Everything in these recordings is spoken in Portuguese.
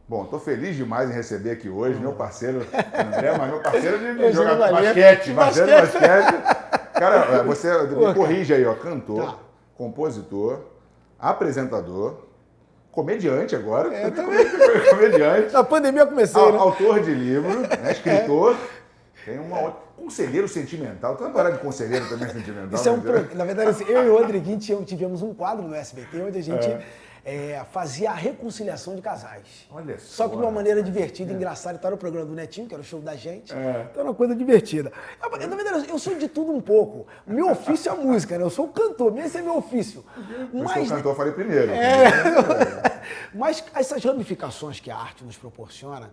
Bom, estou feliz demais em receber aqui hoje meu parceiro André, mas meu parceiro de jogar basquete. Parceiro de basquete. Cara, você me corrige aí, ó. Cantor, compositor, apresentador, comediante agora. Também. Comediante. Na pandemia eu comecei, né? Autor de livro, né, escritor. Tem uma outra. Conselheiro sentimental. Tu vai parar de conselheiro também sentimental? Isso na verdade, assim, eu e o Rodriguinho tivemos um quadro no SBT onde a gente fazia a reconciliação de casais. Olha só. Só que de uma maneira divertida, engraçada. Então era o programa do Netinho, que era o show da gente. Então era uma coisa divertida. Na verdade, eu sou de tudo um pouco. Meu ofício é a música, né? Eu sou cantor, esse é meu ofício. Mas o cantor eu falei primeiro. Mas essas ramificações que a arte nos proporciona,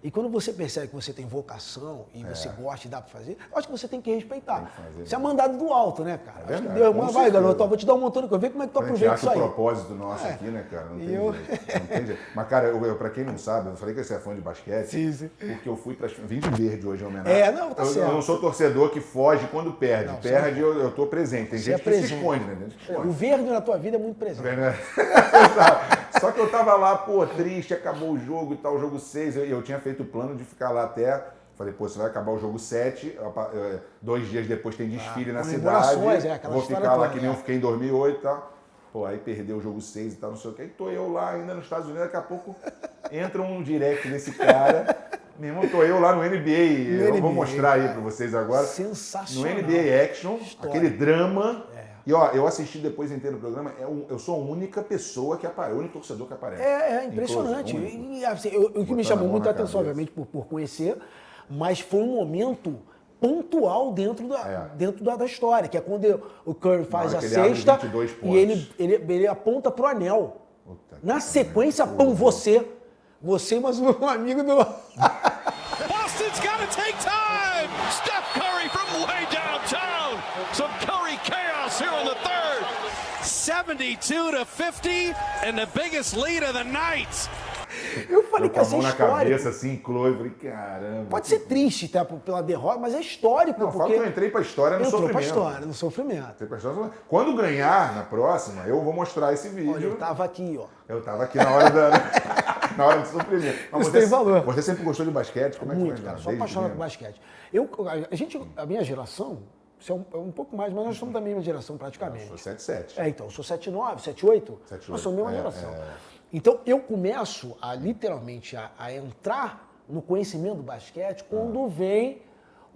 e quando você percebe que você tem vocação e você gosta e dá pra fazer, eu acho que você tem que respeitar. Isso é mandado do alto, né, cara? Acho que Deus manda, vai, garoto, vou te dar um montão de coisa, vê como é que tu aproveita isso aí. O propósito nosso aqui, né, cara? Não tem jeito. Não tem jeito. Mas, cara, pra quem não sabe, eu falei que você é fã de basquete, sim. porque eu fui pra... Vim de verde hoje em homenagem. Não, tá certo. Eu não sou torcedor que foge quando perde. Perde, eu tô presente. Tem gente que se esconde, né? O verde na tua vida é muito presente. Só que eu tava lá, pô, triste, acabou o jogo e tal, o jogo 6, eu tinha feito o plano de ficar lá até, falei, pô, você vai acabar o jogo 7, 2 dias depois tem desfile na cidade, vou ficar lá que nem eu fiquei em 2008 e tal. Pô, aí perdeu o jogo 6 e tal, não sei o que, e tô eu lá ainda nos Estados Unidos, daqui a pouco entra um direct desse cara, meu irmão, tô eu lá no NBA, eu vou mostrar aí pra vocês agora. Sensacional. No NBA Action, aquele drama... E ó, eu assisti depois inteiro o programa, eu sou a única pessoa que aparece, o único torcedor que aparece. É impressionante. E, assim, o que me chamou muito a atenção, obviamente, por conhecer, mas foi um momento pontual dentro da história, que é quando o Curry faz a sexta e ele aponta pro anel. Na sequência, pão, você mais um amigo do... Boston's gotta take time! Steph Curry from way downtown! Some Curry chaos here in the third! 72-50 and the biggest lead of the night! Eu falei que essa mão na história... cabeça, assim, Chloe, falei, caramba... Pode ser triste, tá, pela derrota, mas é histórico. Não, fala que eu entrei pra história no sofrimento. Entrou pra história, no sofrimento. Quando ganhar na próxima, eu vou mostrar esse vídeo. Olha, eu tava aqui, ó. Eu tava aqui na hora na hora do sofrimento. Mas isso tem valor. Você sempre gostou de basquete? Como Muito, é que foi? cara, sou apaixonado por basquete. A minha geração, você é um pouco mais, mas nós somos da mesma geração praticamente. Eu sou 7'7". Então, eu sou 7'9", 7'8". Nós somos da mesma geração. Então, eu começo literalmente a entrar no conhecimento do basquete quando vem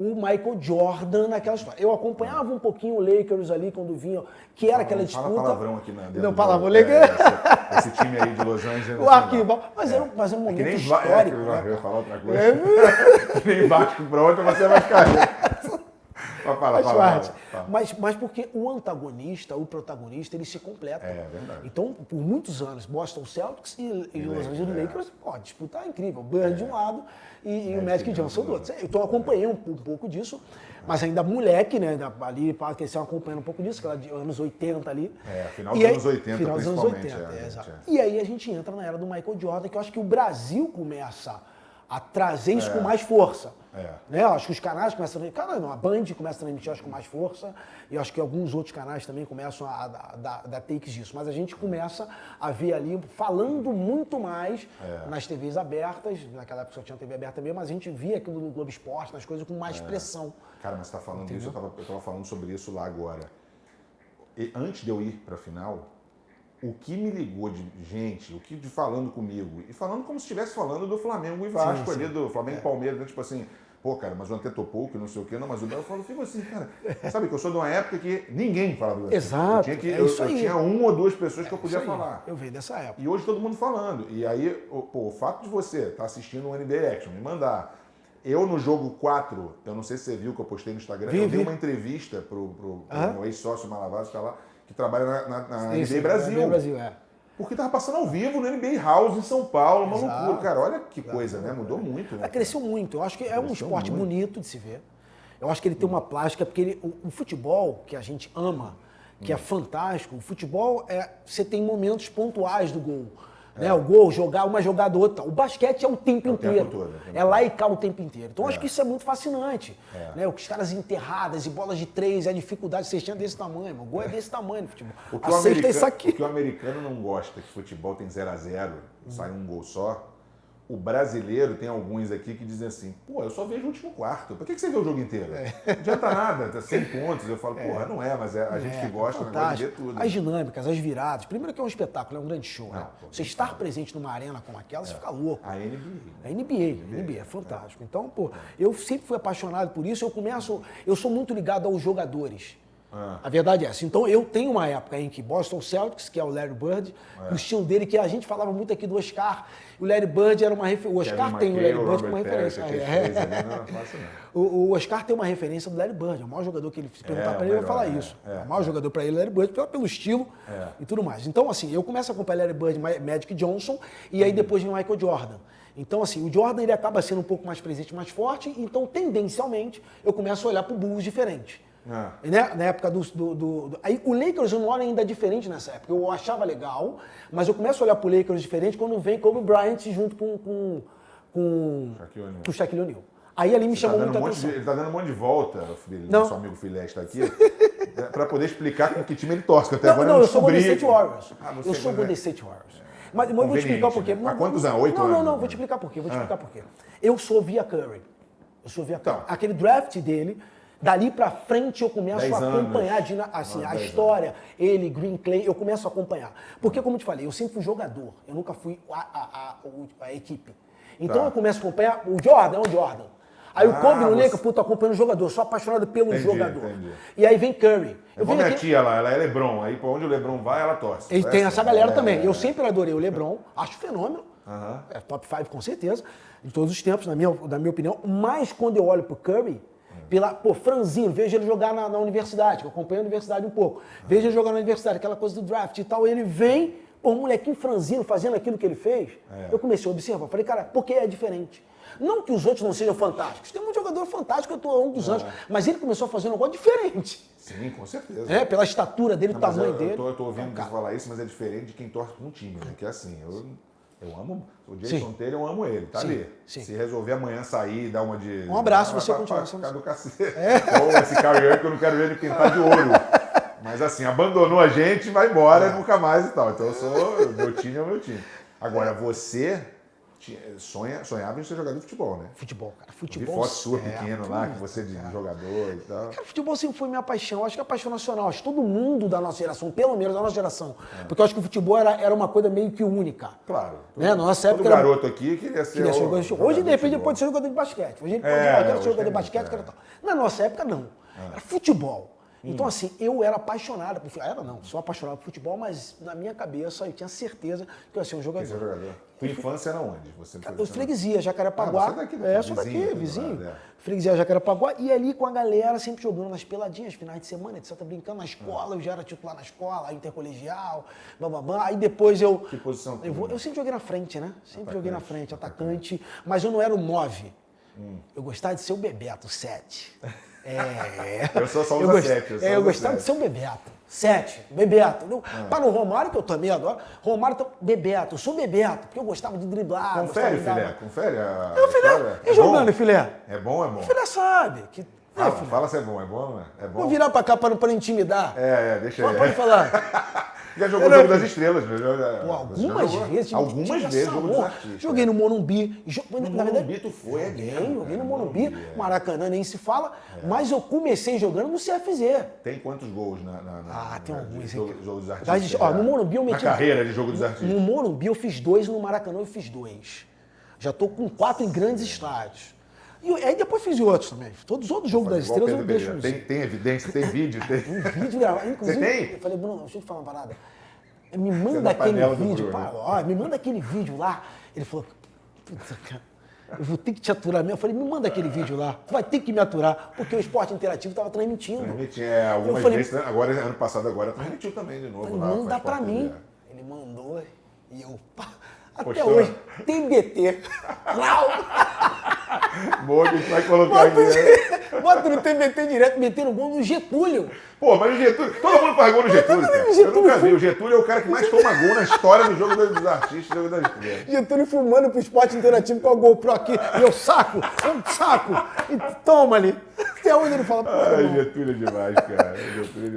o Michael Jordan naquela história. Eu acompanhava um pouquinho o Lakers ali quando vinha, que era aquela disputa... Fala palavrão aqui na Não, palavrão, Lakers... Esse time aí de Los Angeles... O arquivo, mas era um momento histórico. Eu ia falar outra coisa. Que nem bate pra outra, você vai ficar... Fala. Mas porque o antagonista, o protagonista, ele se completa. É verdade. Então, por muitos anos, Boston Celtics e Los Angeles Lakers, disputar incrível. Bird de um lado e o Magic Johnson do outro. Então, eu acompanhei um pouco disso, mas ainda moleque, né? Ali, para que acompanhando um pouco disso, aquela de anos 80 ali. Final dos anos 80, final dos anos 80, exato. E aí a gente entra na era do Michael Jordan, que eu acho que o Brasil começa a trazer isso com mais força. Né? Eu acho que os canais começam a transmitir, a Band começa a transmitir, acho, com mais força, e eu acho que alguns outros canais também começam a dar takes disso. Mas a gente começa a ver ali, falando muito mais nas TVs abertas, naquela época só tinha TV aberta mesmo, mas a gente via aquilo no Globo Esporte, nas coisas com mais pressão. Cara, mas você tá falando isso, eu tava falando sobre isso lá agora. E antes de eu ir pra final, o que me ligou de gente, falando comigo, e falando como se estivesse falando do Flamengo e Vasco ali, do Flamengo e Palmeiras, né? Tipo assim, pô, cara, mas o Antetokounmpo, não sei o quê, não, mas o Bel, eu fico assim, cara, sabe que eu sou de uma época que ninguém falava do Exato, eu tinha 1 ou 2 pessoas que eu podia falar. Eu venho dessa época. E hoje todo mundo falando. E aí, o fato de você estar assistindo o NBA Action, me mandar. Eu, no jogo 4, eu não sei se você viu que eu postei no Instagram, eu dei uma entrevista pro meu ex-sócio Malavaz, que tá lá, que trabalha na NBA Brasil. NBA Brasil, Porque tava passando ao vivo no NBA House em São Paulo, uma loucura. Cara, olha que coisa, né? Mudou muito. Né? Cresceu muito. Eu acho que é um esporte bonito de se ver. Eu acho que ele tem uma plástica, porque o futebol que a gente ama, que é fantástico, o futebol você tem momentos pontuais do gol. Né? O gol, uma jogada ou outra. O basquete é o tempo inteiro. É lá e cá o tempo inteiro. Então, acho que isso é muito fascinante. Né? Os caras enterradas e bolas de 3, a dificuldade, cestinha desse tamanho. O gol é desse tamanho no futebol. A cesta é isso aqui. O que o americano não gosta, que futebol tem 0-0, sai um gol só. o brasileiro, tem alguns aqui que dizem assim, pô, eu só vejo o último quarto. Por que você vê o jogo inteiro? Não adianta nada, tá 100 pontos. Eu falo, porra, não é, mas a gente que gosta, negócio de ver tudo. As dinâmicas, as viradas. Primeiro que é um espetáculo, é um grande show. Né? Você estar presente numa arena como aquela, você fica louco. A NBA. A NBA é fantástico. Então, pô, eu sempre fui apaixonado por isso. Eu sou muito ligado aos jogadores. A verdade é essa. Então, eu tenho uma época em que Boston Celtics, que é o Larry Bird, o estilo dele, que a gente falava muito aqui do Oscar, o Larry Bird era uma referência. O Oscar tem o Larry Bird como uma referência. O Oscar tem uma referência do Larry Bird. É o maior jogador que ele se perguntar para ele, ele vai falar isso. O maior jogador para ele é o Larry Bird, pelo estilo e tudo mais. Então, assim, eu começo a acompanhar Larry Bird, Magic Johnson, e aí depois vem o Michael Jordan. Então, assim, o Jordan ele acaba sendo um pouco mais presente, mais forte, então, tendencialmente, eu começo a olhar para o Bulls diferente. Né? Na época Aí o Lakers uma hora ainda é diferente nessa época. Eu achava legal, mas eu começo a olhar pro Lakers diferente quando vem Kobe Bryant junto com o Shaquille O'Neal. Aí ali me chamou muita atenção. Ele tá dando um monte de volta, nosso amigo Filé está aqui, para poder explicar com que time ele torce. Até agora eu sou Golden State Warriors. Eu sou Golden State Warriors. Mas eu vou te explicar por quê. Há quantos anos? 8 anos? Não, vou te explicar por quê. Eu sou via Curry. Aquele draft dele... Dali pra frente eu começo a acompanhar a história, ele, Green Clay, eu começo a acompanhar. Porque, como eu te falei, eu sempre fui jogador, eu nunca fui a equipe. Então eu começo a acompanhar, o Jordan é o Jordan. Aí o Kobe no Lakers, puta, acompanhando o jogador, sou apaixonado pelo jogador. E aí vem Curry. Minha tia lá, ela é LeBron, aí pra onde o LeBron vai, ela torce. E tem essa galera também. Eu sempre adorei o LeBron, acho fenômeno, é top 5 com certeza, de todos os tempos, na minha opinião. Mas quando eu olho pro Curry, Franzinho, vejo ele jogar na universidade, que eu acompanho a universidade um pouco. Vejo ele jogar na universidade, aquela coisa do draft e tal. Ele vem, um molequinho franzino fazendo aquilo que ele fez. Eu comecei a observar. Falei, cara, por que é diferente? Não que os outros não sejam fantásticos. Tem um jogador fantástico, eu estou há um dos anos. Mas ele começou a fazer um negócio diferente. Sim, com certeza. Pela estatura dele, o tamanho dele. Eu tô ouvindo você falar isso, mas é diferente de quem torce para um time, né? Que é assim, eu amo o Jason Taylor, eu amo ele, tá ali. Se resolver amanhã sair, dar uma de... Um abraço, você continua. Ficar do cacete. Ou esse Kyrie Irving que eu não quero ver ele pintar de ouro. Mas assim, abandonou a gente, vai embora, nunca mais e tal. Então meu time é o meu time. Agora, você sonhava em ser jogador de futebol, né? Futebol, cara. Vi foto sua pequeno lá, que você de jogador e tal. Cara, futebol sempre foi minha paixão. Acho que é a paixão nacional. Acho que todo mundo da nossa geração, pelo menos da nossa geração. Porque eu acho que o futebol era uma coisa meio que única. Claro. Na nossa época. Todo garoto aqui queria ser hoje, de repente, pode ser jogador de basquete. Hoje ele pode ser jogador de basquete. Na nossa época, não. Era futebol. Então, assim, eu era apaixonado por futebol. Sou apaixonado por futebol, mas na minha cabeça eu tinha certeza que eu ia ser um jogador. Tua infância era onde? Freguesia, Jacarepaguá. Você daqui, né? Sou daqui, vizinho. Freguesia, Jacarepaguá. E ali com a galera, sempre jogando nas peladinhas, finais de semana, etc. Brincando na escola. Eu já era titular na escola, intercolegial, bababá. Aí depois eu... Que posição? Eu sempre joguei na frente, né? Sempre joguei na frente, atacante. Mas eu não era o 9. Eu gostava de ser o Bebeto, 7. Eu sou só o 7. Eu gostava de ser o Bebeto. 7, Bebeto. Para o Romário, que eu também adoro. Romário, Bebeto. Eu sou Bebeto, porque eu gostava de driblar. Confere, Filé. Confere a Filé. E jogando, Filé? É bom? O Filé sabe. Fala se é bom. É bom, não é? É bom. Vou virar pra cá para intimidar. Deixa aí. Pode falar. Já jogou o Jogo das Estrelas, algumas vezes. Algumas vezes, Jogo dos Artistas. Joguei no Morumbi. Na verdade, tu foi, joguei no Morumbi. Maracanã nem se fala. Mas eu comecei jogando no CFZ. Tem quantos gols tem alguns. Jogo dos Artistas? No Morumbi eu meti... Na carreira de Jogo dos Artistas. No Morumbi eu fiz 2, no Maracanã eu fiz 2. Já tô com 4 em grandes estádios. E aí depois fiz outros também. Todos os outros Jogos das Estrelas eu deixo. Tem evidência, tem vídeo? Tem vídeo gravado. Você tem? Eu falei, Bruno, deixa eu te falar uma parada. Me manda aquele vídeo, me manda aquele vídeo lá. Ele falou, puta, cara, eu vou ter que te aturar mesmo. Eu falei, me manda aquele vídeo lá. Tu vai ter que me aturar, porque o Esporte Interativo estava transmitindo. Algumas vezes, agora, ano passado, transmitiu também de novo. Manda pra mim. Ele mandou e eu... Até hoje, TBT. Boa, que a gente vai colocar aqui. Bota no TBT direto, metendo gol no Getúlio. Pô, mas o Getúlio, todo mundo faz gol no Getúlio, cara. Eu nunca vi. O Getúlio é o cara que mais toma gol na história do Jogo dos Artistas, Jogo das Estrelas. Getúlio filmando pro Esporte Interativo com a GoPro aqui. E eu saco. E toma ali. Até onde ele fala, pô. Getúlio é demais, cara.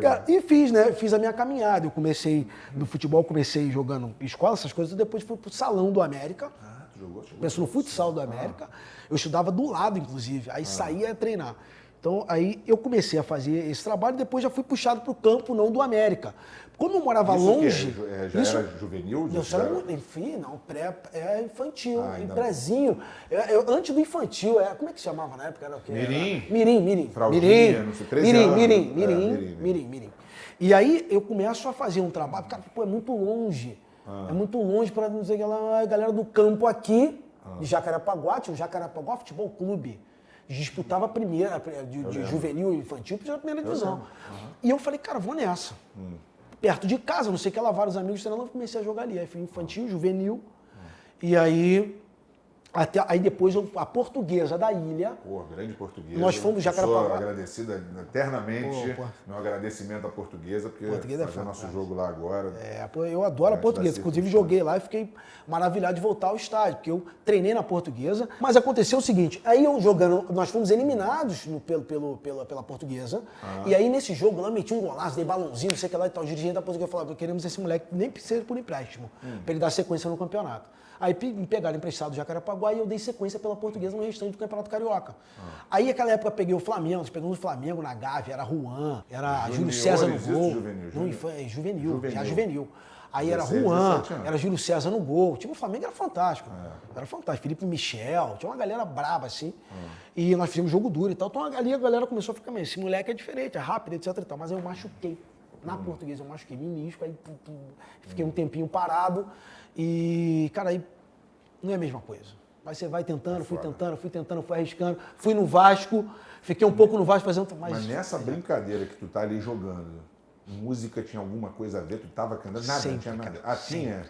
Cara, e fiz, né? Fiz a minha caminhada. Eu comecei no futebol, comecei jogando escola, essas coisas, e depois fui pro Salão do América. Começou no futsal do América. Eu estudava do lado, inclusive. Aí saía a treinar. Então, aí eu comecei a fazer esse trabalho e depois já fui puxado para o campo, não do América. Como eu morava longe... Já era juvenil? Enfim, não, infantil, prézinho. Antes do infantil, como é que se chamava na época? Era o quê? Mirim. Fraldinha, não sei, 13 anos. Mirim. E aí eu começo a fazer um trabalho, cara, é muito longe. É muito longe para não sei a galera do campo aqui, de Jacarepaguá, tinha o Jacarepaguá Futebol Clube. Disputava a primeira, de juvenil e infantil, pela primeira divisão. E eu falei, cara, vou nessa. Perto de casa, não sei o que lá, vários amigos treinando, eu comecei a jogar ali. Aí fui infantil, juvenil. E aí, aí depois a Portuguesa da Ilha. Pô, grande Portuguesa. Nós fomos Jacarepaguá. Sou agradecida eternamente. Meu agradecimento à Portuguesa, porque fazer nosso jogo lá agora. Eu adoro a Portuguesa. Inclusive, joguei lá e fiquei maravilhado de voltar ao estádio, porque eu treinei na Portuguesa. Mas aconteceu o seguinte, aí eu jogando, nós fomos eliminados pela Portuguesa. E aí, nesse jogo, lá meti um golaço, dei balãozinho, não sei o que lá e tal. O dirigente da Portuguesa falava, queremos esse moleque, nem precisa por empréstimo, para ele dar sequência no campeonato. Aí me pegaram emprestado do Jacarepaguá e eu dei sequência pela Portuguesa no restante do Campeonato Carioca. Aí, naquela época, eu peguei o Flamengo, nós pegamos o Flamengo na Gávea, era Juan, era Júlio César no gol. Juvenil. Aí era Juan, era Júlio César no gol. O time do Flamengo era fantástico. Era fantástico. Felipe Michel, tinha uma galera braba assim. E nós fizemos jogo duro e tal. Então ali a galera começou a ficar, esse moleque é diferente, é rápido, etc e tal. Mas aí eu machuquei. Na Portuguesa eu machuquei menisco, aí fiquei um tempinho parado. E, cara, aí não é a mesma coisa. Mas você vai tentando, fui tentando, fui arriscando. Fui no Vasco, fiquei um pouco no Vasco fazendo... Mas nessa brincadeira que tu tá ali jogando, música tinha alguma coisa a ver? Tu tava cantando? Nada, não tinha nada. Tinha?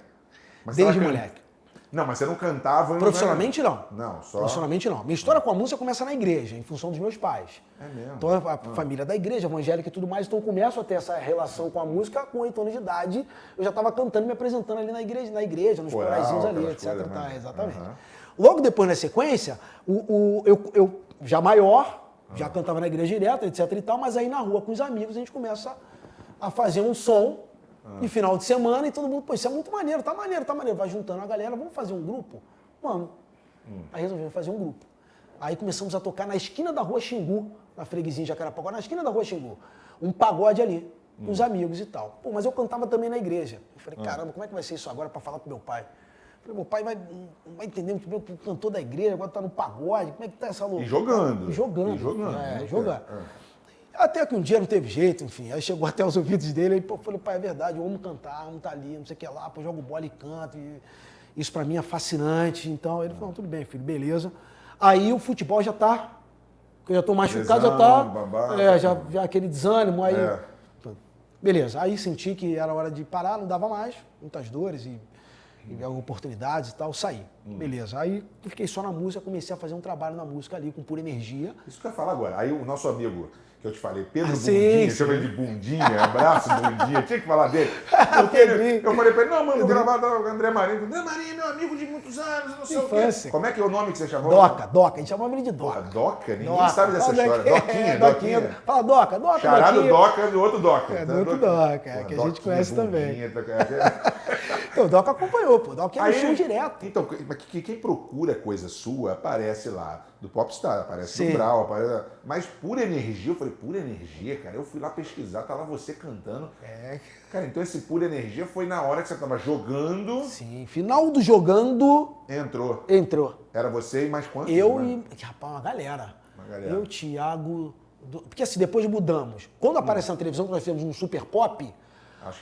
Mas desde moleque. Não, mas você não cantava... Profissionalmente, não. Não, só... Profissionalmente, não. Minha história com a música começa na igreja, em função dos meus pais. É mesmo? Então, a família da igreja, evangélica e tudo mais, então eu começo a ter essa relação com a música com 8 anos de idade. Eu já estava cantando, me apresentando ali na igreja, nos coraizinhos ali, etc. Exatamente. Logo depois, na sequência, eu já maior, já cantava na igreja direto, etc e tal, mas aí na rua com os amigos a gente começa a fazer um som de final de semana e todo mundo, pô, isso é muito maneiro, tá maneiro. Vai juntando a galera, vamos fazer um grupo? Vamos. Aí resolvemos fazer um grupo. Aí começamos a tocar na esquina da rua Xingu, na freguesia de Jacarepaguá, na esquina da rua Xingu. Um pagode ali, com os amigos e tal. Pô, mas eu cantava também na igreja. Eu falei, caramba, como é que vai ser isso agora para falar pro meu pai? Eu falei, meu pai não vai entender muito bem, o cantor da igreja, agora tá no pagode, como é que tá essa loucura? E jogando. Jogando. Até que um dia não teve jeito, enfim. Aí chegou até os ouvidos dele, e falei, pai, é verdade, eu amo cantar, amo tá ali, não sei o que lá, pô, jogo bola e canto. E isso pra mim é fascinante. Então ele falou, tudo bem, filho, beleza. Aí o futebol já tá, porque eu já tô machucado, já tá. Já aquele desânimo, aí. Beleza. Aí senti que era hora de parar, não dava mais, muitas dores e oportunidades e tal, saí. Beleza. Aí fiquei só na música, comecei a fazer um trabalho na música ali, com pura energia. Isso que eu ia falar agora. Aí o nosso amigo, que eu te falei, Pedro Bundinha, chama ele de Bundinha, abraço Bundinha, tinha que falar dele. Eu falei pra ele, não, mano, vou gravar com o André Marinho. André Marinho é meu amigo de muitos anos, não sei o quê. Como é que é o nome que você chamou? Doca, a gente chamava ele de Doca. Doca? Ninguém sabe dessa história. Doquinha. Fala Doca. Charado Doca do outro Doca. É, do outro Doca, que a gente conhece também. O Doca acompanhou, pô. O Doca ia no show direto. Então, quem procura coisa sua, aparece lá, do Popstar, aparece do Brau, aparece... Mas pura energia, eu falei, pura energia, cara. Eu fui lá pesquisar, tá lá você cantando. Cara, então esse pura energia foi na hora que você tava jogando. Sim, final do jogando... Entrou. Era você e mais quantos? Rapaz, uma galera. Eu, Thiago... Porque assim, depois mudamos. Quando aparece na televisão, que nós fizemos um Super Pop...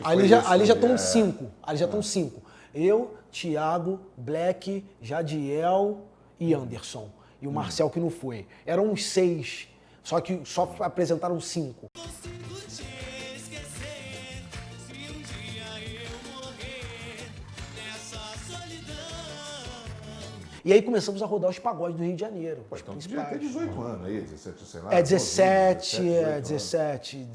Ali já estão 5. Ali já estão 5. Eu, Thiago, Black, Jadiel e Anderson. E o Marcel que não foi. Eram uns 6. Só que só apresentaram 5. E aí começamos a rodar os pagodes do Rio de Janeiro. Pô, então tinha até 18 anos aí, 17, sei lá. 17,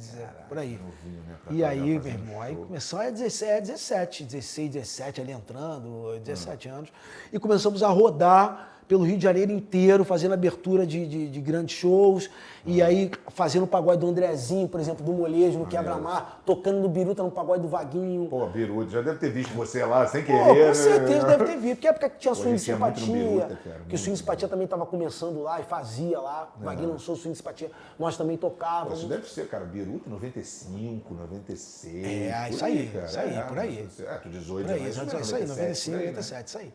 por aí. Novinho, né, e aí, meu irmão, aí começou 16, 17 ali entrando, 17 anos. E começamos a rodar pelo Rio de Janeiro inteiro, fazendo abertura de grandes shows. E aí, fazendo o pagode do Andrezinho, por exemplo, do Molejo, no Quebra-Mar, tocando no Biruta, no pagode do Vaguinho. Pô, Biruta, já deve ter visto você lá, sem Pô, querer. com certeza deve ter visto. Porque é época que tinha Swing tinha muito no Simpatia, Biruta, cara, que o Swing Simpatia também estava começando lá e fazia lá. O Vaguinho lançou o Swing Simpatia, nós também Pô, tocávamos. isso deve ser, cara, Biruta 95, 96. Isso aí, por aí. Tu 18, Por aí, mas isso aí, 95, 97, isso aí.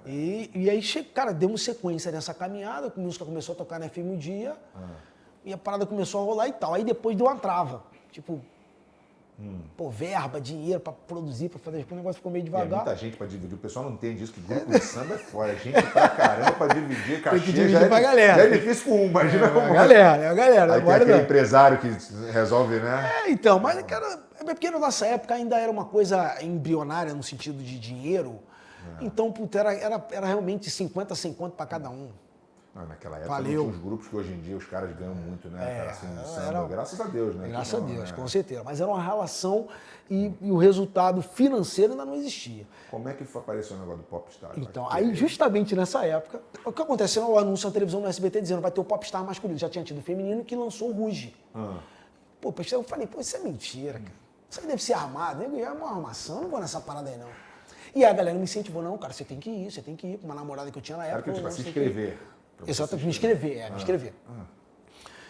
E aí, cara, demos sequência nessa caminhada, a música começou a tocar na FM o Dia, e a parada começou a rolar e tal. Aí depois deu uma trava, tipo, pô, verba, dinheiro pra produzir, pra fazer, o negócio ficou meio E é devagar. muita gente pra dividir, o pessoal não entende isso, que grupo de samba é fora, gente pra caramba pra dividir, cachê dividir já pra galera. Já é difícil com um, imagina com É a galera. Aí tem Agora aquele não. empresário que resolve, né? Então, mas, cara, é porque na nossa época ainda era uma coisa embrionária no sentido de dinheiro. Então, puta, era realmente 50-50 pra cada um. Não, naquela época Valeu. não tinha os grupos que hoje em dia os caras ganham muito, né? Cara, assim, de samba. era- Graças a Deus, né? Graças Que a não, Deus, né? com certeza. Mas era uma relação e o resultado financeiro ainda não existia. Como é que apareceu o negócio do Popstar? Então, Porque- aí justamente nessa época, o que aconteceu? O anúncio na televisão no SBT dizendo vai ter o Popstar masculino. Já tinha tido o feminino que lançou o Ruge. Pô, eu falei, pô, isso é mentira, cara. Isso aí deve ser armado. É uma armação, eu não vou nessa parada aí, não. E aí a galera me incentivou, não, cara, você tem que ir. Uma namorada que eu tinha na Era época. que tipo, falou, se "Não, você tem que ir." inscrever. Exato, me inscrever, me inscrever.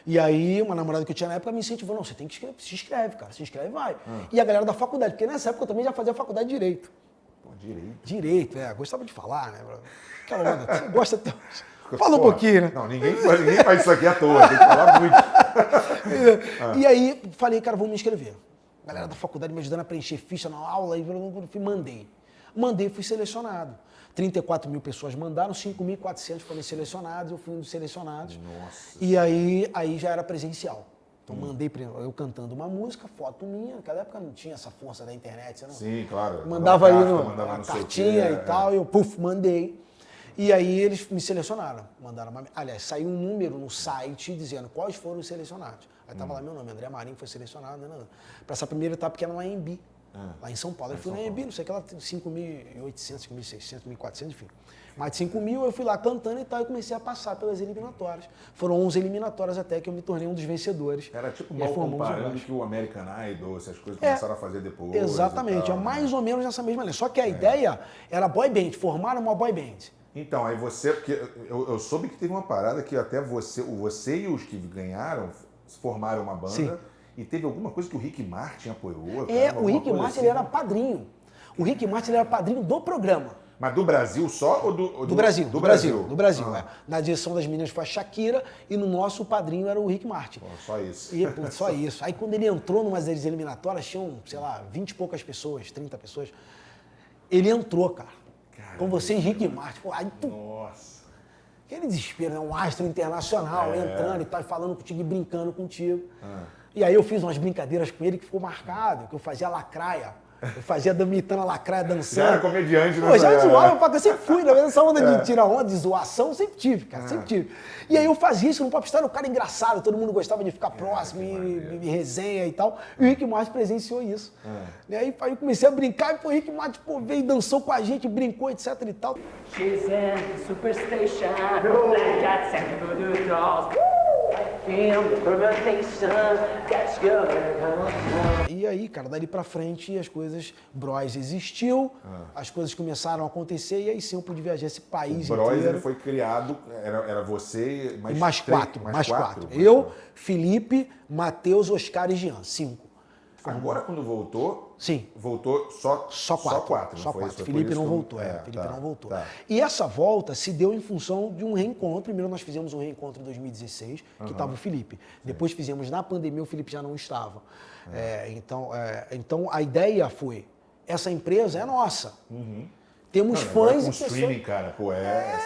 E aí, uma namorada que eu tinha na época me incentivou, não, você tem que se inscreve, cara, se inscreve e vai. E a galera da faculdade, porque nessa época eu também já fazia faculdade de Direito. Pô, direito. Direito, gostava de falar, né? Aquela onda, você gosta até... Fala um Porra, pouquinho, né? Não, ninguém faz isso aqui à toa, tem que falar muito. E aí, falei, cara, vou me inscrever. A galera da faculdade me ajudando a preencher ficha na aula, e eu mandei. Mandei, fui selecionado. 34 mil pessoas mandaram, 5.400 foram selecionados, eu fui um dos selecionados. Nossa. E aí já era presencial. Então mandei eu cantando uma música, foto minha, naquela época não tinha essa força da internet, você não... Sim, claro. Mandava ali mandava uma não sei o cartinha quê, e tal, eu mandei. E aí eles me selecionaram. Aliás, saiu um número no site dizendo quais foram os selecionados. Aí tava lá meu nome, André Marinho foi selecionado, para essa primeira etapa que era no AMB, lá em São Paulo. Eu fui no AMB, não sei o que lá, 5.800, 5.600, 1.400, enfim. Mais de 5 mil, eu fui lá cantando e tal, e comecei a passar pelas eliminatórias. Foram 11 eliminatórias até que eu me tornei um dos vencedores. Era tipo E mal aí fomos comparando nós. que o American Idol, essas coisas começaram a fazer depois. Exatamente, e tal, é mais né? ou menos nessa mesma linha. Só que a ideia era boy band, formaram uma boy band. Então, aí você, porque eu soube que teve uma parada que até você e os que ganharam formaram uma banda. Sim. E teve alguma coisa que o Rick Martin apoiou. O Rick Martin ele era padrinho. O Rick Martin ele era padrinho do programa. Mas do Brasil só ou do Do Brasil. Do Brasil. É. Na direção das meninas foi a Shakira e no nosso padrinho era o Rick Martin. Pô, só isso. E, pô, só isso. Aí quando ele entrou numas das eliminatórias, tinham, sei lá, 20 e poucas pessoas, 30 pessoas. Ele entrou, cara. Com você e Rick Martin. Pô, aí, Nossa. aquele desespero, né? Um astro internacional entrando e tal, e falando contigo e brincando contigo. E aí eu fiz umas brincadeiras com ele que ficou marcado, que eu fazia lacraia. Eu fazia imitando a lacraia dançando. Já era comediante, né? Pô, já zoava, eu sempre fui, na verdade, essa onda de tirar onda, de zoação, sempre tive, cara, sempre tive. E aí eu fazia isso no Popstar, o cara engraçado, todo mundo gostava de ficar próximo, me resenha e tal. E o Rick Martin presenciou isso. E aí eu comecei a brincar, e o Rick Martin veio, dançou com a gente, brincou, etc e tal. She's in the superstation, black cat sent to the dolls. Feel the fermentation, that's good. E aí, cara, dali pra frente as coisas, Bros existiu, as coisas começaram a acontecer e aí sim eu pude viajar esse país O Bros inteiro. ele foi criado, era você E mais, mais três- quatro, mais quatro. Eu, Felipe, Matheus, Oscar e Jean, 5. Agora quando voltou, Sim. voltou só quatro. Só quatro. não Só foi quatro. isso? Foi Felipe por isso não que- voltou, Felipe tá, não voltou. tá. E essa volta se deu em função de um reencontro. Primeiro nós fizemos um reencontro em 2016, que estava o Felipe. Depois fizemos na pandemia, o Felipe já não estava. Então a ideia foi, essa empresa é nossa. Temos Não, agora fãs com e pessoas... streaming, cara, pô,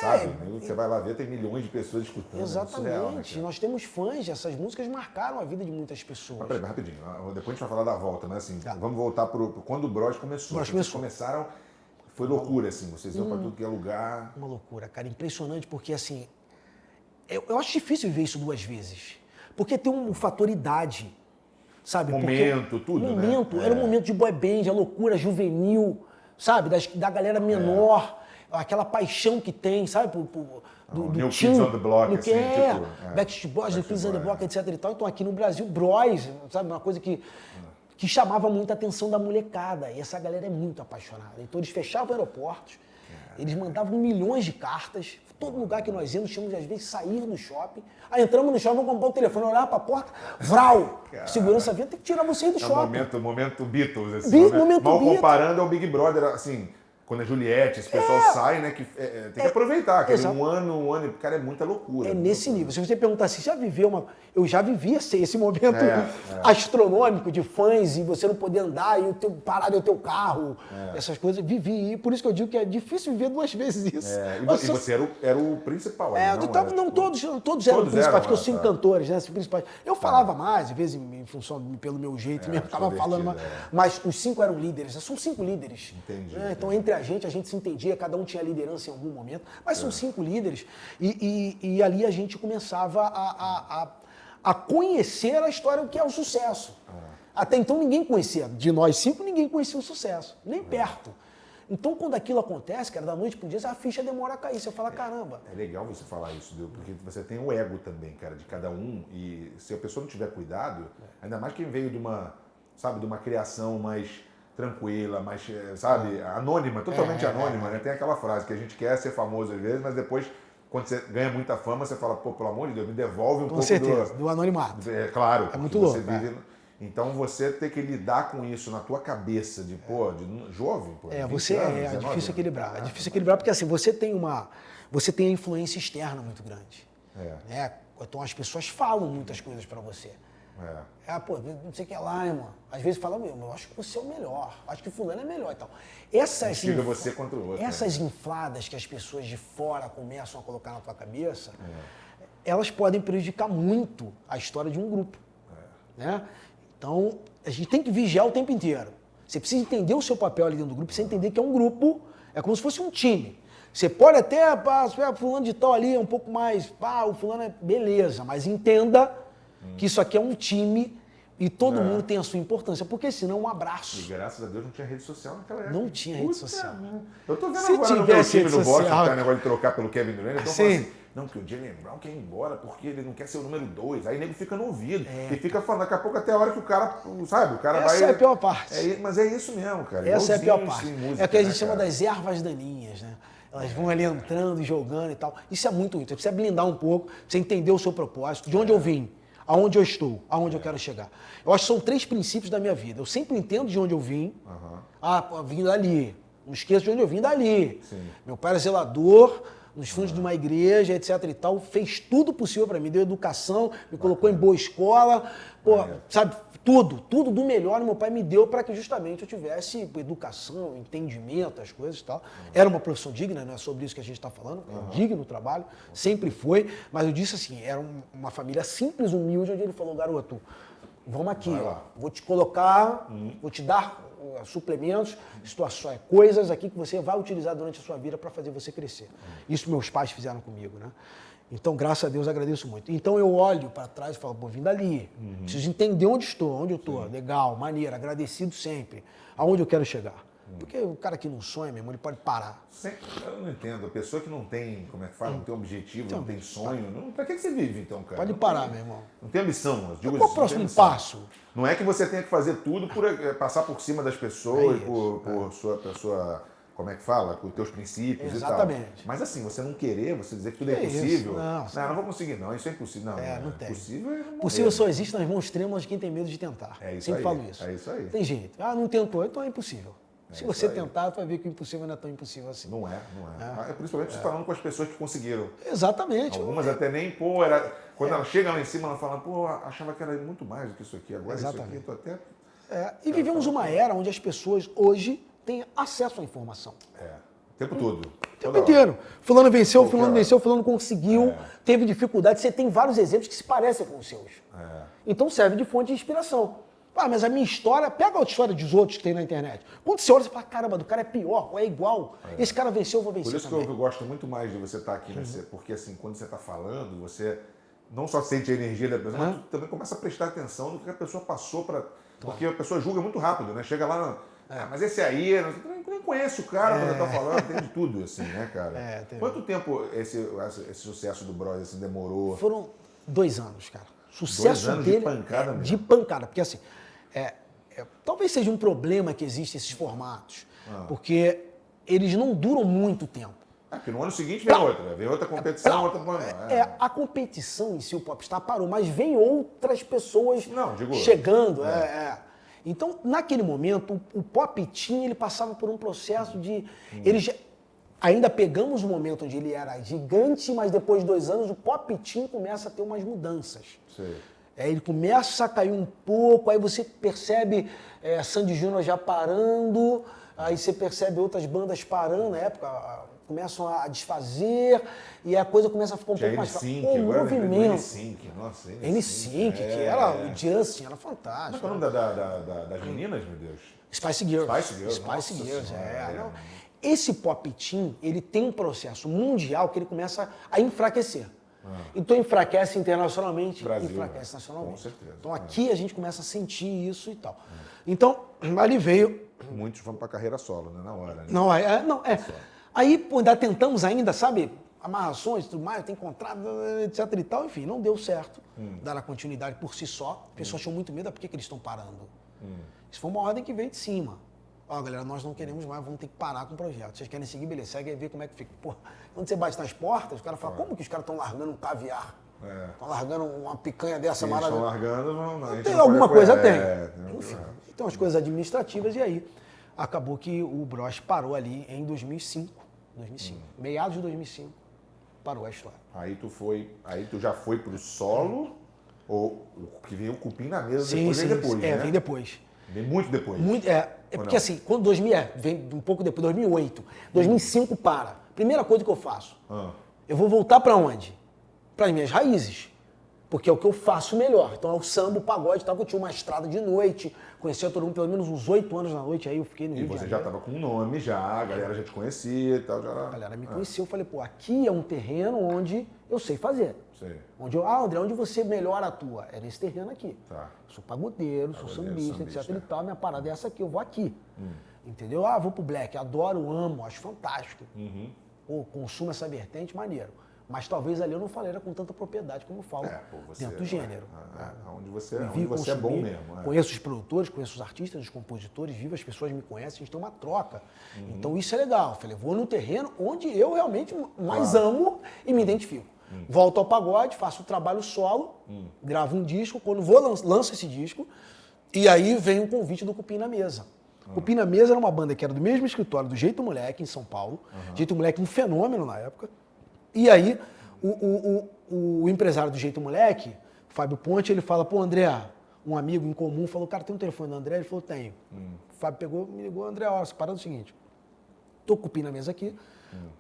sabe? Você vai lá ver, tem milhões de pessoas escutando. Exatamente. É surreal, né, cara? Nós temos fãs, essas músicas marcaram a vida de muitas Mas pessoas. peraí, rapidinho, depois a gente vai falar da volta, mas assim, Tá. vamos voltar pro quando o Bros começou. Bros Vocês começou. começaram, foi loucura, assim, vocês iam pra tudo que é lugar. Uma loucura, cara, impressionante, porque assim, eu acho difícil viver isso 2 vezes. Porque tem um fator idade, sabe? Momento, Porque, tudo, né? momento, era um momento de boy band, a loucura juvenil, sabe? Da galera menor. aquela paixão que tem, sabe? Do New time, Kids on the Block, assim, Backstreet Boys, New Kids on the Block, etc e tal. Então aqui no Brasil, Bros, sabe? Uma coisa que chamava muita atenção da molecada. E essa galera é muito apaixonada. Então eles fechavam aeroportos, eles mandavam milhões de cartas. Todo lugar que nós íamos, tínhamos às vezes sair do shopping. Aí entramos no shopping, vamos comprar o telefone, olhar pra porta, vral! Segurança vinha, tem que tirar você do shopping. Momento Beatles. Esse momento mal Beatles. comparando ao Big Brother, assim... Quando a Juliette, esse pessoal sai, né? Que tem que aproveitar. Aquele um ano, cara, é muita loucura. É nesse nível. Se você perguntar assim, já viveu uma... Eu já vivi esse momento astronômico de fãs e você não poder andar e parar o teu carro, essas coisas. Vivi. E por isso que eu digo que é difícil viver 2 vezes isso. E você era o principal. Todos eram principais, porque eu 5 cantores, né? Principais. Eu falava mais, às vezes, em função pelo meu jeito mesmo, ficava falando mais. Mas os 5 eram líderes. São 5 líderes. Entendi. Então, entre a gente se entendia, cada um tinha liderança em algum momento, mas são 5 líderes. E ali a gente começava a conhecer a história, o que é o sucesso. Até então ninguém conhecia. De nós 5, ninguém conhecia o sucesso, nem perto. Então, quando aquilo acontece, cara, da noite pro dia, a ficha demora a cair. Você fala, caramba. É legal você falar isso, porque você tem o ego também, cara, de cada um. E se a pessoa não tiver cuidado, ainda mais quem veio de uma criação mais tranquila, mais, sabe, anônima, totalmente anônima, né? Tem aquela frase que a gente quer ser famoso às vezes, mas depois, quando você ganha muita fama, você fala, pô, pelo amor de Deus, me devolve um pouco do anonimato. Claro. É muito louco. Então você tem que lidar com isso na tua cabeça, de jovem, pô. É difícil equilibrar. É difícil equilibrar porque assim, você tem a influência externa muito grande. Né? Então as pessoas falam muitas coisas pra você. Pô, não sei o que lá, irmão. Às vezes fala, eu acho que você é o melhor, acho que fulano é melhor e tal. Você contra o outro. Essas infladas que as pessoas de fora começam a colocar na tua cabeça, elas podem prejudicar muito a história de um grupo. Né? Então, a gente tem que vigiar o tempo inteiro. Você precisa entender o seu papel ali dentro do grupo, você entender que é um grupo, é como se fosse um time. Você pode até, fulano de tal ali é um pouco mais, o fulano é beleza, mas entenda que isso aqui é um time e todo mundo tem a sua importância, porque senão um abraço. E graças a Deus não tinha rede social naquela época. Não tinha rede social. Eu tô vendo agora no meu time no Boston, que tá negócio de trocar pelo Kevin Durant, então falando assim, não, que o Jaylen Brown quer ir embora porque ele não quer ser o número 2, aí o nego fica no ouvido, e fica falando, daqui a pouco até a hora que o cara, sabe, o cara vai... Essa é a pior parte. Mas é isso mesmo, cara. Essa é a pior parte. Música, é o que a gente chama das ervas daninhas, né? Elas vão ali entrando e jogando e tal. Isso é muito ruim. Você precisa blindar um pouco, você entender o seu propósito, de onde eu vim, aonde eu estou, aonde eu quero chegar. Eu acho que são 3 princípios da minha vida. Eu sempre entendo de onde eu vim. Eu vim dali. Não esqueço de onde eu vim, dali. Sim. Meu pai era zelador, nos fundos de uma igreja, etc e tal. Fez tudo possível para mim. Deu educação, me colocou em boa escola. Sabe, tudo do melhor meu pai me deu para que justamente eu tivesse educação, entendimento, as coisas e tal. Era uma profissão digna, não é sobre isso que a gente está falando, é um digno trabalho, sempre foi, mas eu disse assim, era uma família simples, humilde, onde ele falou, garoto, vamos aqui, vou te colocar, vou te dar suplementos, situações, coisas aqui que você vai utilizar durante a sua vida para fazer você crescer. Isso meus pais fizeram comigo, né? Então, graças a Deus, agradeço muito. Então, eu olho para trás e falo, vim dali. Preciso entender onde estou, onde eu estou. Legal, maneiro, agradecido sempre. Aonde eu quero chegar. Porque o cara que não sonha, meu irmão, ele pode parar. Eu não entendo. A pessoa que não tem, como é que fala, não tem objetivo, não tem sonho, pra que você vive, então, cara? Pode parar, meu irmão. Não tem ambição. Qual é o próximo passo? Não é que você tenha que fazer tudo por passar por cima das pessoas, por sua como é que fala? Com os teus princípios. Exatamente. E tal. Mas assim, você não querer, você dizer que tudo é impossível. Não vou conseguir, não. Isso é impossível. Não tem. Possível só existe nas mãos trêmulas de quem tem medo de tentar. Sempre falo isso. É isso aí. Tem gente. Não tentou, então é impossível. Se você tentar, tu vai ver que o impossível não é tão impossível assim. Não é. Principalmente falando com as pessoas que conseguiram. Exatamente. Algumas até nem, quando ela chega lá em cima, ela fala, achava que era muito mais do que isso aqui. Agora exatamente. Isso aqui, eu tô até... E vivemos uma era onde as pessoas hoje têm acesso à informação. O tempo todo. O tempo inteiro. Fulano venceu, fulano conseguiu, teve dificuldade. Você tem vários exemplos que se parecem com os seus. Então serve de fonte de inspiração. Mas a minha história, pega a outra história dos outros que tem na internet. Quando você olha, você fala, caramba, do cara é pior, ou é igual. Esse cara venceu, eu vou vencer. Por isso também. que eu gosto muito mais de você estar aqui, porque assim, quando você está falando, você não só sente a energia da pessoa, mas também começa a prestar atenção no que a pessoa passou para... Porque a pessoa julga muito rápido, né? Chega lá Mas esse aí, eu não conheço o cara, quando eu tô falando, tem de tudo, assim, né, cara? Quanto tempo esse sucesso do Bros assim, demorou? Foram 2 anos, cara. Sucesso 2 anos dele de pancada mesmo. de pancada, porque assim, talvez seja um problema que existe esses formatos, porque eles não duram muito tempo. Porque no ano seguinte vem outra competição, outra pancada. A competição em si, o Popstar parou, mas vem outras pessoas digo, chegando. Então, naquele momento, o Pop Team, ele passava por um processo de... Ainda pegamos o momento onde ele era gigante, mas depois de 2 anos, o Pop Team começa a ter umas mudanças. Sim. Ele começa a cair um pouco, aí você percebe Sandy Júnior já parando, aí você percebe outras bandas parando, na época começam a desfazer, e a coisa começa a ficar um pouco mais fácil. O movimento. N5, nossa, N5, que era o Justin, era fantástico. Qual é o nome das meninas, meu Deus? Spice Girls. Spice Girls, não. Esse Pop Team, ele tem um processo mundial que ele começa a enfraquecer. Então enfraquece internacionalmente, Brasil, enfraquece nacionalmente. Com certeza. Então aqui a gente começa a sentir isso e tal. Então, ali veio... Muitos vão pra carreira solo, né? Na hora. Né? Não. Aí, pô, ainda tentamos ainda, sabe, amarrações e tudo mais, tem contrato, etc e tal, enfim, não deu certo dar a continuidade por si só. A pessoa achou muito medo, por que eles estão parando? Isso foi uma ordem que veio de cima. Ó, galera, nós não queremos mais, vamos ter que parar com o projeto. Vocês querem seguir, beleza, segue e ver como é que fica. Pô, quando você bate nas portas, os caras falam, como que os caras estão largando um caviar? Estão largando uma picanha dessa maravilhosa. Estão largando, vamos... Tem alguma coisa, tem. Enfim, então as coisas administrativas, e aí acabou que o Bros parou ali em 2005. Meados de 2005, parou a história. Aí tu já foi pro solo, ou que veio o Cupim na mesa, Sim, depois, né? Vem depois. Vem muito depois. Porque assim, quando 2000, vem um pouco depois, 2008. 2005 para. Primeira coisa que eu faço, eu vou voltar para onde? Para as minhas raízes. Porque é o que eu faço melhor. Então é o samba, o pagode, tal, que eu tinha uma estrada de noite, conhecia todo mundo pelo menos uns 8 anos na noite, aí eu fiquei no Rio de Janeiro. E você já estava com um nome a galera já te conhecia e tal. A galera me conhecia, eu falei, pô, aqui é um terreno onde eu sei fazer. Sei. Onde André, onde você melhor atua? É nesse terreno aqui. Tá. Eu sou pagodeiro, sou sambista, etc e tal, minha parada é essa aqui, eu vou aqui. Entendeu? Vou pro black, adoro, amo, acho fantástico. Pô, consumo essa vertente, maneiro. Mas talvez ali eu não falaria com tanta propriedade como eu falo dentro do gênero. Onde você é bom mesmo. Conheço os produtores, conheço os artistas, os compositores, vivo, as pessoas me conhecem, a gente tem uma troca. Então isso é legal. Eu falei, vou no terreno onde eu realmente mais amo e me identifico. Volto ao pagode, faço o trabalho solo, gravo um disco, quando vou lanço esse disco, e aí vem um convite do Cupim na Mesa. Cupim na Mesa era uma banda que era do mesmo escritório do Jeito Moleque, em São Paulo. Jeito Moleque, um fenômeno na época. E aí, o empresário do Jeito Moleque, Fábio Ponte, ele fala, pô, André, um amigo em comum, falou, cara, tem um telefone do André? Ele falou, tenho. O Fábio pegou, me ligou, André, olha, essa parada é o seguinte, tô com o Cupim na Mesa aqui,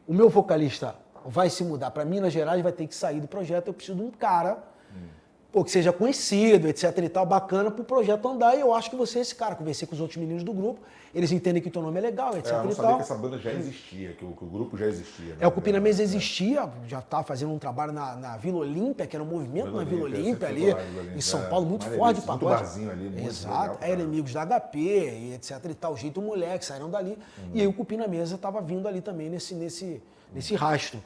o meu vocalista vai se mudar para Minas Gerais, vai ter que sair do projeto, eu preciso de um cara, pô, que seja conhecido, etc e tal, bacana, pro projeto andar, e eu acho que você é esse cara. Conversei com os outros meninos do grupo, eles entendem que o teu nome é legal, etc eu não e sabia tal. que essa banda já existia, que o grupo já existia. Né? O Cupim na Mesa existia, já estava fazendo um trabalho na Vila Olímpia, que era um movimento na Vila Olímpia ali, em São Paulo, muito forte, de pagode. Barzinho ali, muito exato, legal, inimigos da HP, e etc e tal, Jeito Moleque, saíram dali, e aí o Cupim na Mesa estava vindo ali também nesse rastro.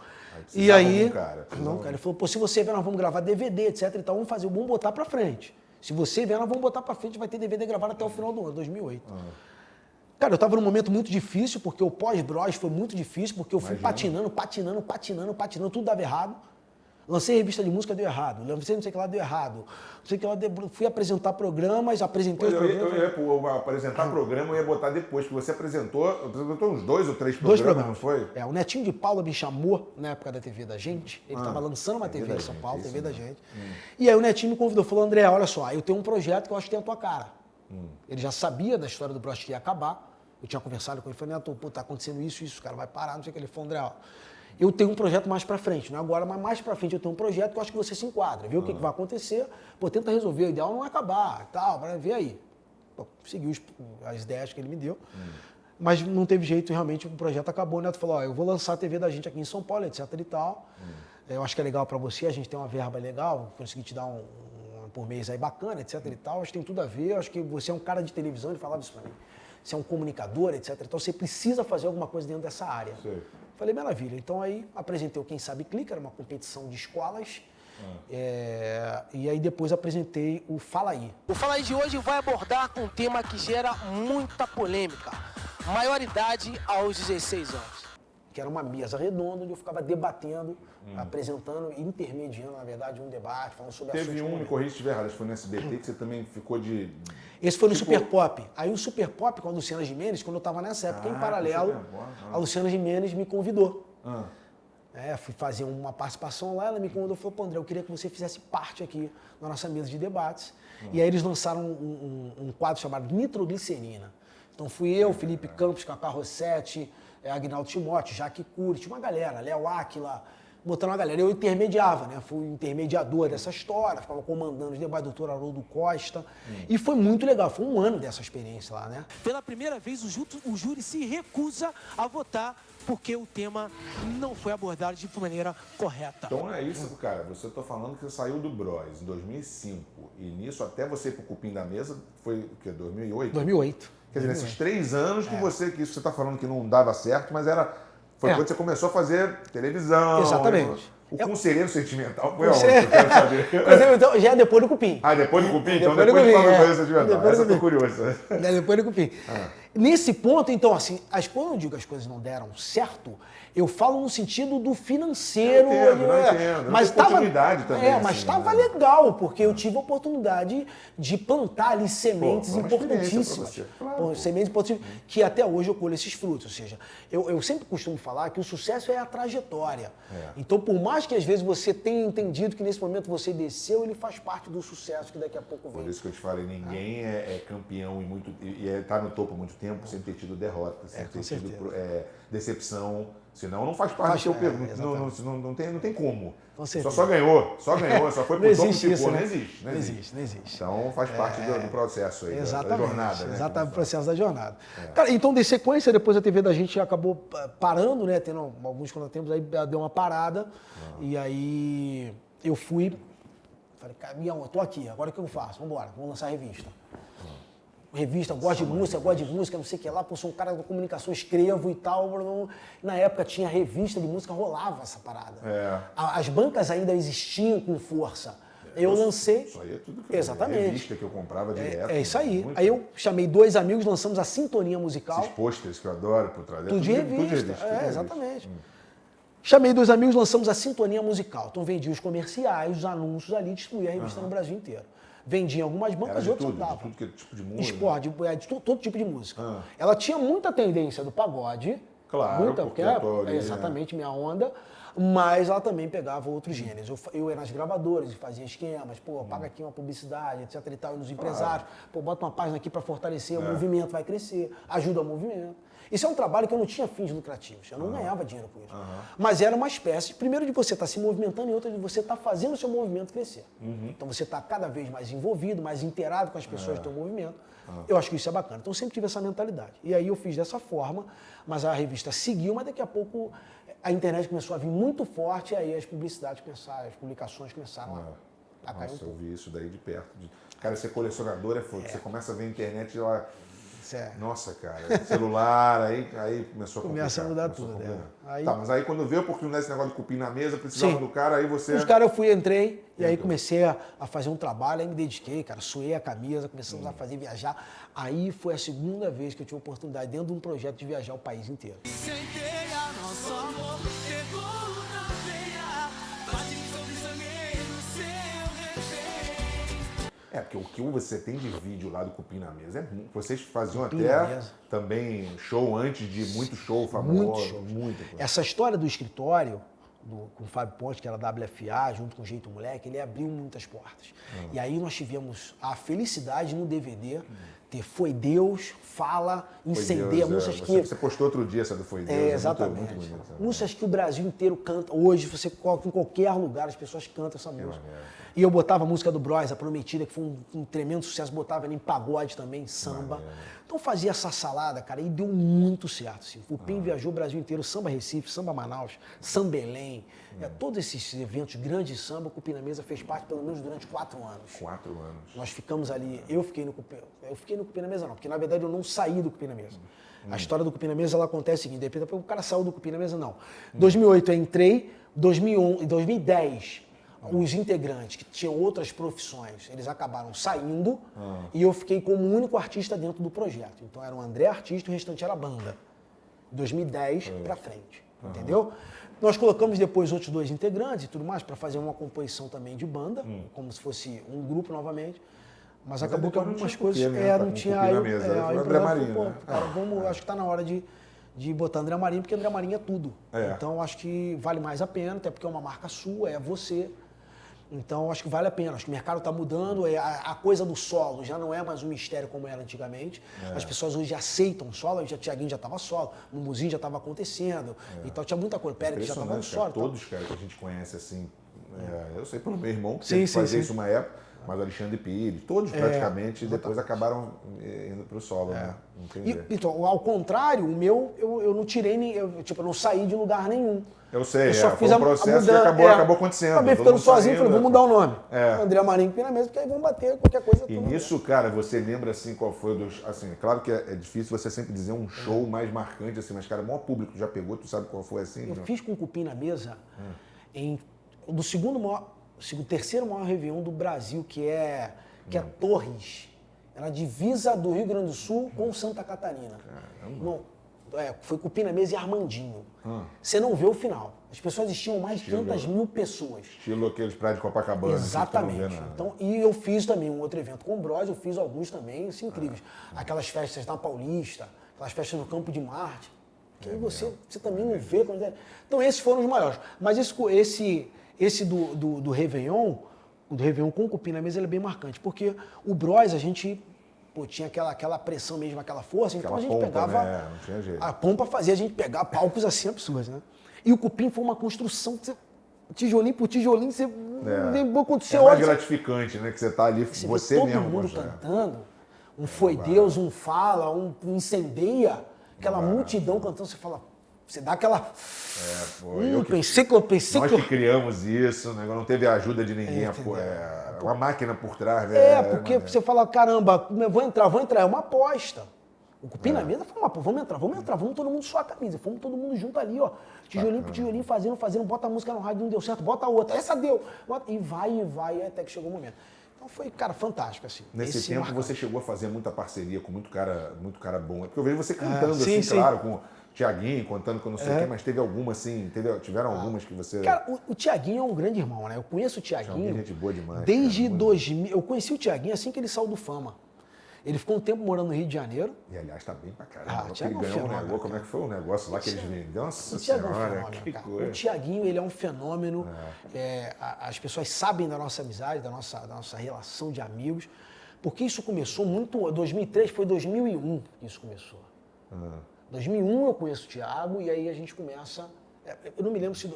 E aí, cara, ele falou, pô, se você vier, nós vamos gravar DVD, etc e tal, vamos botar pra frente. Se você vier, nós vamos botar pra frente, vai ter DVD gravado até o final do ano, 2008. Cara, eu tava num momento muito difícil, porque o pós-Bros foi muito difícil, porque eu fui patinando, tudo dava errado. Lancei revista de música, deu errado. Lancei não sei o que lá, deu errado. Não sei o que lá, fui apresentar programas, apresentei os programas. Eu ia apresentar programa, eu ia botar depois, que você apresentou uns 2 ou 3 programas, não foi? O Netinho de Paula me chamou na época da TV da Gente. Ele estava lançando uma TV em São Paulo, TV da Gente. E aí o Netinho me convidou, falou, André, olha só, eu tenho um projeto que eu acho que tem a tua cara. Ele já sabia da história do Bros que ia acabar. Eu tinha conversado com ele, falei, Neto, pô, tá acontecendo isso, o cara vai parar, não sei o que. Ele falou, André, ó, eu tenho um projeto mais pra frente, não é agora, mas mais pra frente eu tenho um projeto que eu acho que você se enquadra, vê o que vai acontecer, pô, tenta resolver, o ideal não é acabar, tal, para ver aí. Pô, segui as ideias que ele me deu, mas não teve jeito, realmente o projeto acabou, o Neto falou, ó, eu vou lançar a TV da gente aqui em São Paulo, etc e tal, eu acho que é legal pra você, a gente tem uma verba legal, consegui te dar um por mês aí bacana, etc e tal, acho que tem tudo a ver, acho que você é um cara de televisão, ele falava isso pra mim. você é um comunicador, etc. Então você precisa fazer alguma coisa dentro dessa área. Sim. Falei, maravilha. Então aí apresentei o Quem Sabe Clica, era uma competição de escolas. E aí depois apresentei o Fala Aí. O Fala Aí de hoje vai abordar um tema que gera muita polêmica. Maioridade aos 16 anos. Que era uma mesa redonda onde eu ficava debatendo, apresentando, intermediando, na verdade, um debate, falando sobre Teve me corrija se estiver errado, acho que foi no SBT que você também ficou de... Esse foi no Super Pop. Aí o Super Pop com a Luciana Gimenez, quando eu estava nessa época, em paralelo, a Luciana Gimenez me convidou. Fui fazer uma participação lá, ela me convidou e falou, pô, André, eu queria que você fizesse parte aqui na nossa mesa de debates. E aí eles lançaram um quadro chamado Nitroglicerina. Então fui eu, Felipe Campos, Cacá Rossetti, Agnaldo Timóteo, Jaque Cury, tinha uma galera, Léo Áquila, botando uma galera. Eu intermediava, né? Fui intermediador dessa história, ficava comandando os debates, doutor Haroldo Costa. E foi muito legal, foi um ano dessa experiência lá, né? Pela primeira vez, o júri se recusa a votar porque o tema não foi abordado de maneira correta. Então é isso, cara. Você tá falando que você saiu do Bros em 2005 e nisso até você ir pro Cupim da Mesa foi o quê? 2008? 2008. Quer dizer, nesses 3 anos que isso você tá falando que não dava certo, mas foi quando você começou a fazer televisão. Exatamente. O Conselheiro Sentimental foi aonde? Eu quero saber. Então, já é depois do Cupim. Depois do Cupim? Então depois de falar do Conselheiro Sentimental. Essa eu tô curioso. Depois do Cupim. Nesse ponto, então, assim, quando eu digo que as coisas não deram certo, eu falo no sentido do financeiro. Eu entendo. Mas oportunidade também. Mas estava legal, porque eu tive a oportunidade de plantar ali sementes importantíssimas. Claro, sementes importantíssimas, que até hoje eu colho esses frutos. Ou seja, eu sempre costumo falar que o sucesso é a trajetória. Então, por mais que às vezes você tenha entendido que nesse momento você desceu, ele faz parte do sucesso que daqui a pouco vem. Por isso que eu te falei, ninguém é campeão e tá no topo há muito tempo sem ter tido derrota, sem ter tido decepção. Senão não faz parte do seu pergunta. Não tem como. Só ganhou, só foi pro topo e ficou. Não existe. Então faz parte do processo aí, da jornada. Né? Exatamente, o processo da jornada. Cara, então, de sequência, depois a TV da gente acabou parando, né? Tendo alguns contratempos, aí deu uma parada. E aí eu fui, falei, cara, eu tô aqui, agora o que eu faço? Vambora, vamos lançar a revista. Revista, gosto de música, não sei o que lá, pô, sou um cara da comunicação, escrevo e tal. Na época tinha revista de música, rolava essa parada. As bancas ainda existiam com força. Eu lancei... Isso aí é tudo que exatamente. Revista que eu comprava direto. É isso aí. Aí eu chamei 2 amigos, lançamos a Sintonia Musical. Esses pôsteres que eu adoro por trás. Tudo de revista. Exatamente. Chamei 2 amigos, lançamos a Sintonia Musical. Então vendi os comerciais, os anúncios ali, distribuía a revista no Brasil inteiro. Vendia em algumas bancas e outras davam. De tudo que é tipo de música? Esporte, de todo tipo de música. Ela tinha muita tendência do pagode. Claro, muita, porque é exatamente minha onda. Mas ela também pegava outros gêneros. Eu ia nas gravadoras e fazia esquemas. Pô, paga aqui uma publicidade, etc e tal. E nos empresários. Pô, bota uma página aqui para fortalecer. O movimento vai crescer. Ajuda o movimento. Isso é um trabalho que eu não tinha fins lucrativos. Eu não ganhava dinheiro com isso. Mas era uma espécie, primeiro, de você estar se movimentando e outra de você estar fazendo o seu movimento crescer. Então você está cada vez mais envolvido, mais inteirado com as pessoas do seu movimento. Eu acho que isso é bacana. Então eu sempre tive essa mentalidade. E aí eu fiz dessa forma, mas a revista seguiu, mas daqui a pouco a internet começou a vir muito forte e aí as publicidades começaram, as publicações começaram a cair. Nossa, eu vi isso daí de perto. Cara, ser colecionador é foda. Você começa a ver a internet e lá... Nossa, cara, celular, aí começou a complicar. Começa a mudar tudo, Aí... Tá, mas aí quando veio a oportunidade desse negócio de cupim na mesa, precisava do cara, aí você... Os caras entrei, e aí comecei a fazer um trabalho, aí me dediquei, cara, suei a camisa, começamos a fazer viajar. Aí foi a segunda vez que eu tive a oportunidade, dentro de um projeto, de viajar o país inteiro. Porque o que você tem de vídeo lá do Cupim na Mesa é muito. Vocês faziam até também show antes de muito show famoso. Muita coisa. Essa história do escritório, com o Fábio Ponte, que era da WFA, junto com o Jeito Moleque, ele abriu muitas portas. E aí nós tivemos a felicidade no DVD ter Foi Deus, Fala, Incendeia, músicas que... Você postou outro dia essa do Foi Deus. Exatamente. Muito bonito, músicas que o Brasil inteiro canta. Hoje, você coloca em qualquer lugar, as pessoas cantam essa música. E eu botava a música do Bros, A Prometida, que foi um tremendo sucesso, botava em pagode também, samba. Então fazia essa salada, cara, e deu muito certo. Assim. O PIN viajou o Brasil inteiro, Samba Recife, Samba Manaus, Samba Belém. Todos esses eventos grandes de samba, o Cupim na Mesa fez parte pelo menos durante 4 anos. 4 anos. Nós ficamos ali, eu fiquei no Cupim na Mesa não, porque na verdade eu não saí do Cupim na Mesa. A história do Cupim na Mesa, ela acontece o seguinte, de repente o cara saiu do Cupim na Mesa, não. 2008 eu entrei, 2011, em 2010, os integrantes que tinham outras profissões, eles acabaram saindo e eu fiquei como o único artista dentro do projeto. Então era o André artista e o restante era a banda. 2010 pra frente, entendeu? Nós colocamos depois outros 2 integrantes e tudo mais para fazer uma composição também de banda, como se fosse um grupo novamente. Mas acabou que algumas coisas não tinha. Aí o André Marinho, acho que está na hora de botar André Marinho, porque André Marinho é tudo. Então acho que vale mais a pena, até porque é uma marca sua, é você. Então acho que vale a pena. Acho que o mercado está mudando, a coisa do solo já não é mais um mistério como era antigamente. As pessoas hoje aceitam solo, o Thiaguinho já estava solo, o Mumuzinho já estava acontecendo. Então tinha muita coisa. Pérez já estava no solo. Todos que a gente conhece assim, eu sei pelo meu irmão que fazia isso uma época. Mas Alexandre Pires, todos praticamente, depois acabaram indo para o solo, né? Então, ao contrário, o meu, eu não tirei nem, eu não saí de lugar nenhum. Eu sei, só fiz foi um processo que acabou acontecendo. Acabei ficando sozinho, falei, vou mudar o nome. André Marinho Cupim na Mesa, porque aí vão bater qualquer coisa. E nisso, cara, você lembra assim qual foi dos... Assim, claro que é difícil você sempre dizer um show mais marcante, assim, mas, cara, o maior público já pegou, tu sabe qual foi assim? Eu fiz com o Cupim na Mesa do terceiro maior Réveillon do Brasil, que é Torres. É na divisa do Rio Grande do Sul com Santa Catarina. Foi Cupim na Mesa e Armandinho. Você não vê o final. As pessoas tinham mais de 500 mil pessoas. Estilo aqueles praias de Copacabana. Exatamente. Então, e eu fiz também um outro evento com o Bros, eu fiz alguns também, assim, incríveis. Aquelas festas na Paulista, aquelas festas no Campo de Marte. Que aí você também não vê. Então, esses foram os maiores. Mas esse do Réveillon, com o Cupim na Mesa, ele é bem marcante, porque o Bros, a gente tinha aquela pressão mesmo, aquela força, então a gente pegava... Né? Não tinha jeito. A pompa fazia a gente pegar palcos assim absurdos, né? E o Cupim foi uma construção, tijolinho por tijolinho, você... Quando você mais gratificante, né? Que você tá ali, você todo mesmo. Todo mundo cantando, um Foi Deus, um Fala, um Incendeia, aquela multidão cantando, você fala... Você dá aquela... pensei que... Nós que criamos isso, né? Não teve a ajuda de ninguém, uma máquina por trás, né? Porque você fala, caramba, vou entrar, é uma aposta. O Cupim na Mesa foi uma aposta, vamos entrar, vamos todo mundo suar a camisa, fomos todo mundo junto ali, ó, tijolinho por tijolinho, fazendo, bota a música no rádio, não deu certo, bota a outra, essa deu, e vai, até que chegou o momento. Então foi, cara, fantástico, assim. Nesse tempo marcante. Você chegou a fazer muita parceria com muito cara bom, porque eu vejo você cantando, assim, claro, com... Thiaguinho, contando com não sei o quê, mas teve alguma assim, tiveram algumas que você... Cara, o Thiaguinho é um grande irmão, né? Eu conheço o Thiaguinho... Gente boa demais. Desde 2000... Eu conheci o Thiaguinho assim que ele saiu do Fama. Ele ficou um tempo morando no Rio de Janeiro. E aliás, tá bem pra caramba. Ele ganhou um negócio, como é que foi o negócio lá que eles venderam? Nossa Senhora, que coisa. O Thiaguinho, ele é um fenômeno. As pessoas sabem da nossa amizade, da nossa relação de amigos, porque isso começou muito... 2003 foi 2001 que isso começou. 2001 eu conheço o Thiago e aí a gente começa... Eu não me lembro se...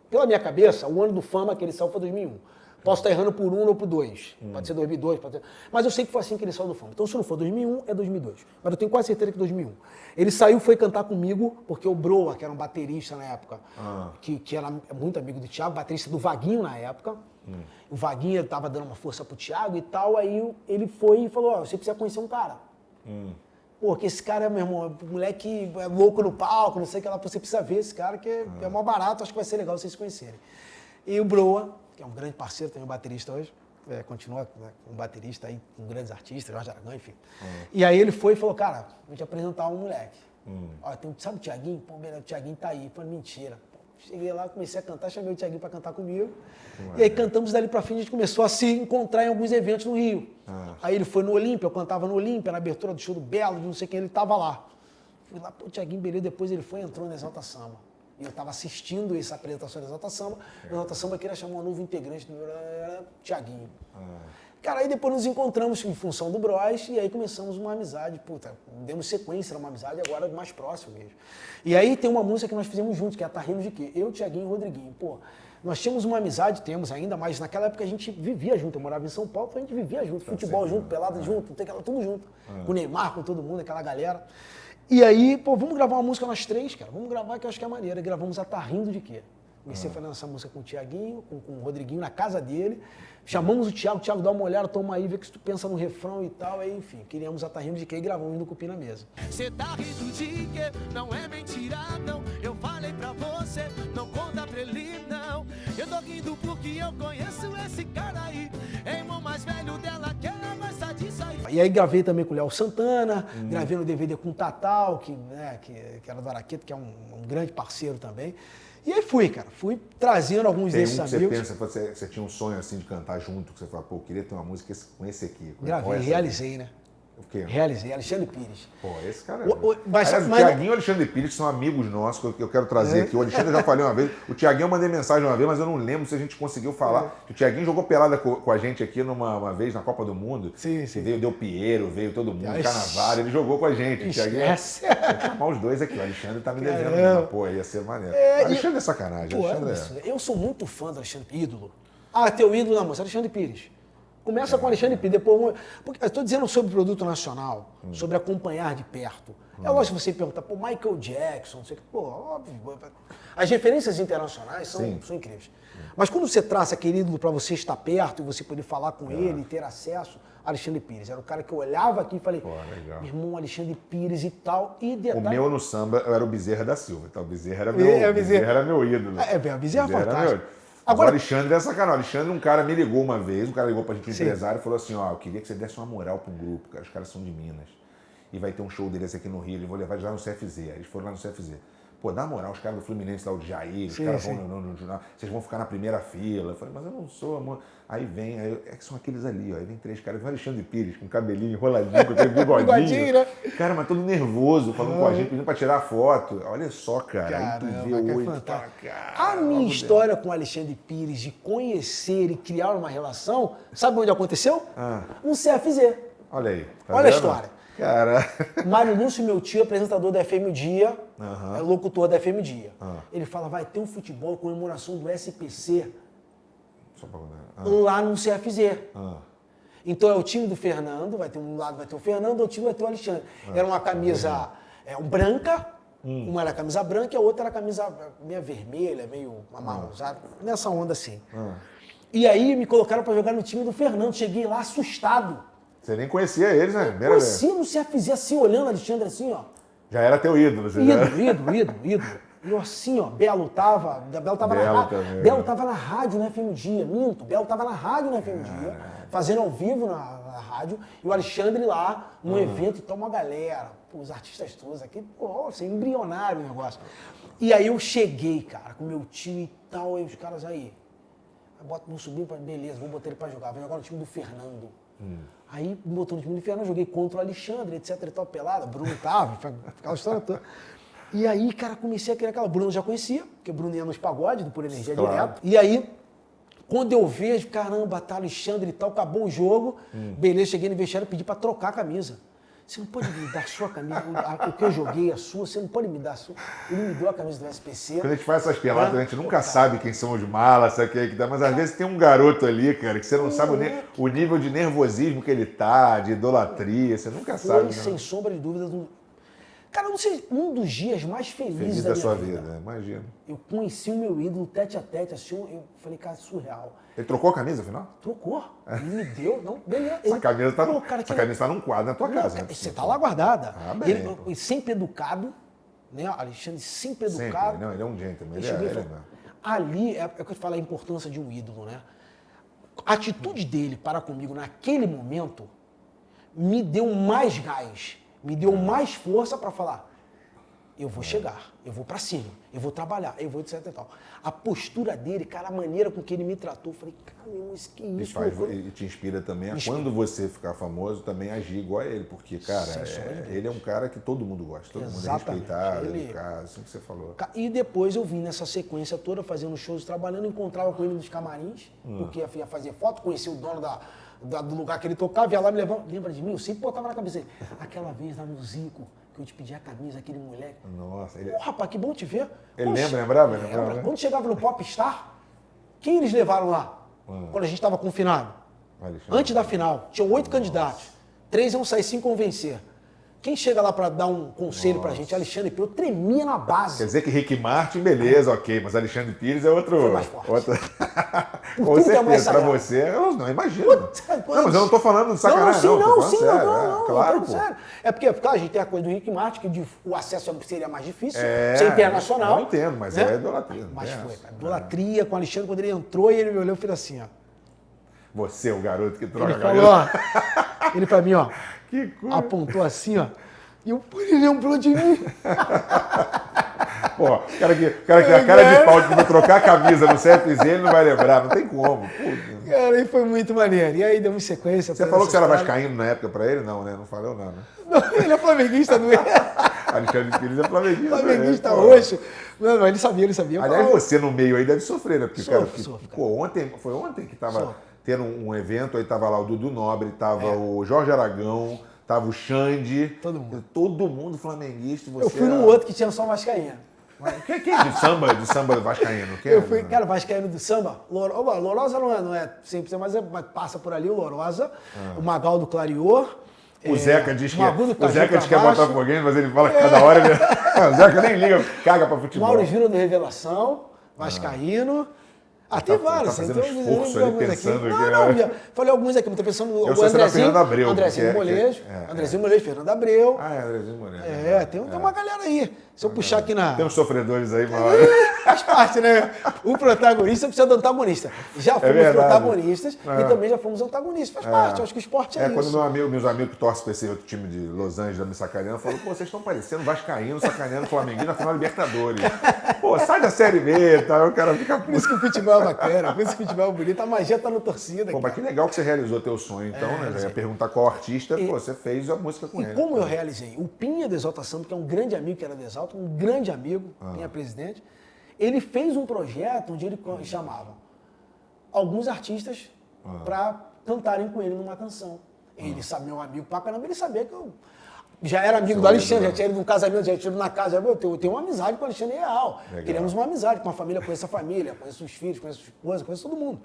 Pela minha cabeça, o ano do Fama que ele saiu foi 2001. Posso estar errando por 1 ou por 2. Pode ser 2002, pode ser... Mas eu sei que foi assim que ele saiu do Fama. Então se não for 2001, é 2002. Mas eu tenho quase certeza que 2001. Ele saiu, foi cantar comigo, porque o Broa, que era um baterista na época, que era muito amigo do Thiago, baterista do Vaguinho na época. O Vaguinho estava dando uma força pro Thiago e tal, aí ele foi e falou, você precisa conhecer um cara. Porque esse cara, meu irmão, moleque é louco no palco, não sei o que lá, você precisa ver esse cara, que é mó barato, acho que vai ser legal vocês se conhecerem. E o Broa, que é um grande parceiro, também baterista hoje, continua um baterista aí, com grandes artistas, Jorge Aragão, enfim. E aí ele foi e falou, cara, vou te apresentar um moleque. Ó, sabe o Thiaguinho? Pô, o Thiaguinho tá aí. Eu falei, mentira. Cheguei lá, comecei a cantar, chamei o Thiaguinho para cantar comigo. E aí cantamos dali pra frente, a gente começou a se encontrar em alguns eventos no Rio. Aí ele foi no Olímpia, eu cantava no Olímpia, na abertura do show do Belo, de não sei quem, ele tava lá. Fui lá, pô, o Thiaguinho, beleza, depois ele foi e entrou no Exalta Samba. E eu tava assistindo essa apresentação do Exalta Samba. O Exalta Samba queria chamar um novo integrante do Thiaguinho. Cara, aí depois nos encontramos em função do Bros e aí começamos uma amizade, puta, demos sequência numa amizade agora mais próximo mesmo. E aí tem uma música que nós fizemos juntos, que é Tá Rindo de Quê? Eu, Thiaguinho e Rodriguinho. Pô, nós tínhamos uma amizade, temos ainda, mas naquela época a gente vivia junto. Eu morava em São Paulo, então a gente vivia junto, futebol junto, pelada junto, tudo junto. Com o Neymar, com todo mundo, aquela galera. E aí, pô, vamos gravar uma música nós três, cara. Vamos gravar que eu acho que é maneira. E gravamos a Tá Rindo de Quê? Comecei a fazer essa música com o Thiaguinho, com o Rodriguinho, na casa dele. Chamamos o Thiago dá uma olhada, toma aí, vê que se tu pensa no refrão e tal. Aí, enfim, queríamos a Tá Rindo de Quê e gravamos Indo Cupim na Mesa. Cê tá rindo de quê? Não é mentira, não. Eu falei pra você, não conta pra ele, não. Eu tô rindo porque eu conheço esse cara aí. É irmão mais velho dela, que ela gosta disso aí. E aí gravei também com o Léo Santana, gravei no DVD com o Tatal, que era do Araqueto, que é um grande parceiro também. E aí fui trazendo alguns Tem desses um que amigos. você pensa, você tinha um sonho assim de cantar junto, que você fala, pô, eu queria ter uma música com esse aqui. Gravei, realizei, né? O quê? Realizei, Alexandre Pires. Pô, esse cara é... Mas Aliás, o Thiaguinho e o Alexandre Pires são amigos nossos, que eu quero trazer aqui. O Alexandre eu já falei uma vez. O Thiaguinho eu mandei mensagem uma vez, mas eu não lembro se a gente conseguiu falar. O Thiaguinho jogou pelada com a gente aqui uma vez na Copa do Mundo. Sim. Veio Del Piero, veio todo mundo, Cannavaro, ele jogou com a gente. O Thiaguinho... Vou chamar os dois aqui. O Alexandre tá me devendo. Pô, ia ser maneiro. O Alexandre é sacanagem. Pô, eu sou muito fã do Alexandre Pires, ídolo. Teu ídolo na música, Alexandre Pires. Começa com o Alexandre Pires, depois... Porque eu estou dizendo sobre produto nacional, sobre acompanhar de perto. É lógico que você pergunta, pô, Michael Jackson, não sei o que, pô, óbvio. As referências internacionais são incríveis. Mas quando você traça aquele ídolo para você estar perto e você poder falar com ele, ter acesso, Alexandre Pires. Era o cara que eu olhava aqui e falei, meu irmão, Alexandre Pires e tal. E detalhe... O meu no samba, eu era o Bezerra da Silva. Então, o Bezerra era meu ídolo. O Bezerra é fantástico. Agora, o Alexandre é sacanagem. O Alexandre, um cara me ligou uma vez, um cara ligou pra gente, um empresário, e falou assim, ó, eu queria que você desse uma moral pra um grupo, cara, os caras são de Minas. E vai ter um show deles aqui no Rio, eu vou levar eles lá no CFZ. Aí eles foram lá no CFZ. Pô, dá moral, os caras do Fluminense lá, o Jair, os caras vão no jornal, vocês vão ficar na primeira fila. Eu falei, mas eu não sou, amor. Aí vem, é que são aqueles ali, ó. Aí vem três caras, vem o Alexandre Pires, com cabelinho enroladinho, com aquele bigodinho. Né? Cara, mas todo nervoso, falando com a gente, pedindo pra tirar foto. Olha só, cara. Caramba, aí tu vê hoje. A minha história com o Alexandre Pires de conhecer e criar uma relação, sabe onde aconteceu? No CFZ. Olha aí. Tá Olha vendo? a história. Cara. Mário Lúcio, meu tio, apresentador da FM Dia, é locutor da FM Dia. Ele fala, vai ter um futebol, comemoração do SPC lá no CFZ. Então é o time do Fernando, vai ter um lado vai ter o Fernando, outro time vai ter o Alexandre. Era uma camisa branca, uma era camisa branca e a outra era camisa meio vermelha, meio amarronzada, nessa onda assim. E aí me colocaram para jogar no time do Fernando, cheguei lá assustado. Você nem conhecia eles, né? Conhecia no CFZ, assim, olhando Alexandre assim, ó. Já era teu ídolo, você ídolo. E eu assim, ó, Belo tava na rádio. Belo tava na rádio na FM Dia, Belo tava na rádio na FM Dia, fazendo ao vivo na rádio, e o Alexandre lá, num evento, e tal, uma galera, pô, os artistas todos aqui, pô, assim, embrionário o negócio. E aí eu cheguei, cara, com meu tio e tal, aí os caras aí, vou subir, beleza, vou botar ele pra jogar, vou jogar no time do Fernando. Aí me botou no time do Fernando, joguei contra o Alexandre, etc e tal, pelada, Bruno tava, aquela história toda. E aí, cara, comecei a criar aquela... Bruno já conhecia, porque o Bruno ia nos pagodes do Por Energia direto. E aí, quando eu vejo, caramba, tá Alexandre e tal, acabou o jogo, beleza, cheguei no vestiário e pedi pra trocar a camisa. Você não pode me dar a sua camisa, o que eu joguei, a sua, você não pode me dar a sua. Ele me deu a camisa do SPC. Quando a gente faz essas peladas, a gente nunca sabe quem são os malas, sabe quem é que dá, mas às vezes tem um garoto ali, cara, que você não sabe o nível de nervosismo que ele tá, de idolatria, você nunca sabe. Foi, sem sombra de dúvidas, cara, não sei, um dos dias mais felizes da sua vida. Imagina. Eu conheci o meu ídolo tete a tete, assim, eu falei, cara, surreal. Ele trocou a camisa, afinal? Trocou. Ele me deu, não, beleza. Essa camisa tá num quadro na tua casa. Você tá lá guardada. Bem, ele sempre educado, né? Alexandre sempre educado. Sempre. Não, ele é um gentleman, ele é. Ali, é o que eu falo, a importância de um ídolo, né? A atitude dele para comigo naquele momento me deu mais gás, me deu mais força para falar, eu vou chegar, eu vou para cima, eu vou trabalhar, eu vou etc e tal. A postura dele, cara, a maneira com que ele me tratou, eu falei, cara, mas que isso? E te inspira também a quando você ficar famoso também agir igual a ele, porque, cara, ele é um cara que todo mundo gosta, todo mundo é respeitado, educado, assim que você falou. E depois eu vim nessa sequência toda, fazendo shows, trabalhando, encontrava com ele nos camarins, porque ia fazer foto, conhecia o dono do lugar que ele tocava, ia lá me levava, lembra de mim? Eu sempre botava na cabeça dele, aquela vez lá no Zico, que eu te pedi a camisa, aquele moleque. Nossa, Pô, rapaz, que bom te ver. Ele lembrava? Quando chegava no Popstar, quem eles levaram lá? Quando a gente estava confinado? Antes da final, tinham 8 candidatos. 3 iam sair sem convencer. Quem chega lá pra dar um conselho pra gente? Alexandre Pires, eu tremia na base. Quer dizer que Rick Martin, beleza, ok, mas Alexandre Pires é outro... Foi mais forte. Com certeza, pra você, eu não imagino. Não, mas eu não tô falando de sacanagem, não. Tô falando sério, claro, pô. Sério. É porque, claro, a gente tem a coisa do Rick Martin, que o acesso seria mais difícil, ser internacional. Eu entendo, mas né? é idolatria. Mas foi, idolatria com o Alexandre, quando ele entrou e ele me olhou e fez assim, ó. Você, o garoto que troca Ele falou, ó, ele pra mim, ó, que coisa. apontou assim, ó, e ele lembrou de mim. Pô, o cara que a cara de pau de trocar a camisa no CFZ, ele não vai lembrar, não tem como. Pô. Cara, aí foi muito maneiro. E aí deu uma sequência. Você falou que você era vascaíno na época pra ele? Não, né? Não falou nada. Não, ele é flamenguista, não é? Alexandre Pires é flamenguista. Flamenguista roxo. Não, mas ele sabia. Aliás, você no meio aí deve sofrer, né? Porque, Sofro, cara. Pô, foi ontem que tava tendo um evento, aí tava lá o Dudu Nobre, tava o Jorge Aragão, tava o Xande. Todo mundo flamenguista. Você eu fui num outro que tinha só vascaína. Que de samba vascaíno? Eu fui, cara, vascaíno do samba. Lourosa não é 100%, mas passa por ali o Lourosa, o Magal do Clarior. O Zeca diz que é botafoguense, mas ele fala que cada hora ele... O Zeca nem liga, caga pra futebol. Mauro Júnior do Revelação, vascaíno. Tem vários. Tá fazendo esforço ali, pensando aqui. Não, falei alguns aqui, mas tô pensando no Andrezinho. Abreu, Andrezinho Molejo. Andrezinho Molejo, Fernando Abreu. Andrezinho Molejo. Tem uma galera aí. Se eu puxar aqui na... Tem uns sofredores aí, uma hora. Faz parte, né? O protagonista precisa do antagonista. Já fomos protagonistas e também já fomos antagonistas. Faz parte, eu acho que o esporte é isso. Quando meus amigos que torcem pra esse outro time de Los Angeles, me sacaneando, falaram, pô, vocês estão parecendo vascaíno, sacaneando Flamenguinho na final da Libertadores. Pô, sai da Série B, tá? O cara fica... Por isso que o futebol é bacana, por isso que o futebol é bonito, a magia tá na torcida. Pô, mas que legal que você realizou teu sonho, então, né? Já ia perguntar qual artista, você fez a música com ele. E como eu realizei? O Pinha do Exalta Samba, que é um grande amigo que era do Exalta, um grande amigo, Pinha presidente, ele fez um projeto onde ele chamava alguns artistas para cantarem com ele numa canção. Ele sabe, meu amigo pra caramba, ele sabia que eu já era amigo do Alexandre, já tinha ido num casamento, já tinha ido na casa. Eu tenho uma amizade com o Alexandre real. Queremos uma amizade com a família, conheço a família, conheço os filhos, conheço a esposa, conheço todo mundo.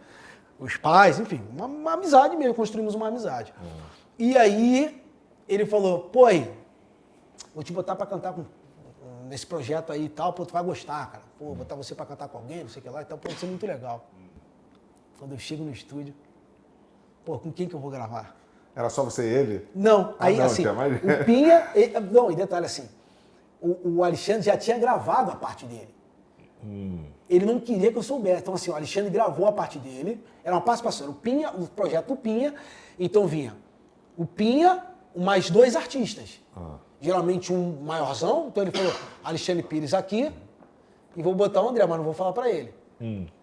Os pais, enfim, uma amizade mesmo, construímos uma amizade. E aí ele falou, pô, vou te botar pra cantar nesse projeto aí e tal, pô, tu vai gostar, cara. Pô, botar você pra cantar com alguém, não sei o que lá, então pode ser muito legal. Quando eu chego no estúdio, pô, com quem que eu vou gravar? Era só você e ele? Não, aí assim, o Pinha... Não, e detalhe assim, o Alexandre já tinha gravado a parte dele. Ele não queria que eu soubesse. Então assim, o Alexandre gravou a parte dele, era uma participação, o projeto do Pinha, então vinha o Pinha, mais 2 artistas. Geralmente um maiorzão, então ele falou, Alexandre Pires aqui, e vou botar o André, mas não vou falar pra ele.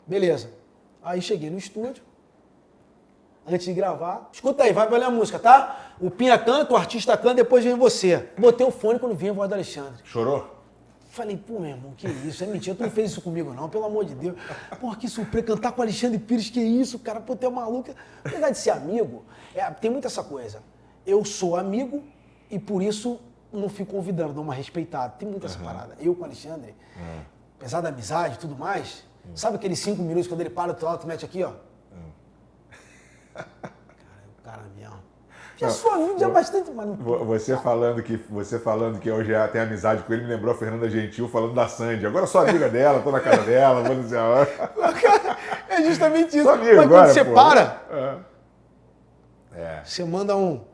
Beleza. Aí cheguei no estúdio, antes de gravar, escuta aí, vai valer a música, tá? O Pinha canta, o artista canta, depois vem você. Botei o fone quando vinha a voz do Alexandre. Chorou? Falei, pô, meu irmão, que isso? É mentira, tu não fez isso comigo não, pelo amor de Deus. Porra, que surpresa, cantar com o Alexandre Pires, que isso, cara, pô, tu é maluco. Apesar de ser amigo, tem muito essa coisa. Eu sou amigo e por isso não fico convidando, dou uma respeitada. Tem muita essa parada. Eu com o Alexandre, apesar da amizade e tudo mais, sabe aqueles 5 minutos quando ele para do teu lado, tu mete aqui, ó? Cara mesmo. Já sou amigo já bastante, mas não... Você falando que eu já tenho amizade com ele, me lembrou a Fernanda Gentil falando da Sandy. Agora eu sou amiga dela, tô na casa dela, vou dizer a hora. É justamente isso. Sou amigo mas agora, quando você pô. para, você manda um...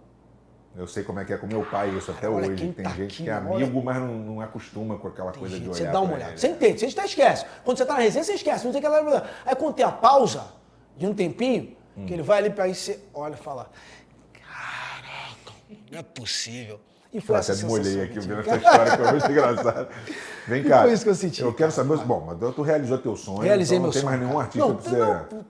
Eu sei como é que é com meu pai isso até olha, hoje. Tem tá gente aqui, que é amigo, mas não acostuma com aquela coisa de olhar. Você dá uma pra olhada. ele. Você entende, você até esquece. Quando você tá na resenha, você esquece. Não tem aquela... Aí quando tem a pausa de um tempinho, que ele vai ali pra aí, você olha e fala, caraca, não é possível. E foi essa sensação. Até molhei aqui vendo essa história, que foi muito engraçado. Vem cá. Foi isso que eu senti. Eu quero saber... Bom, mas tu realizou teu sonho, Realizei então meu sonho. Não tem mais nenhum artista pra você...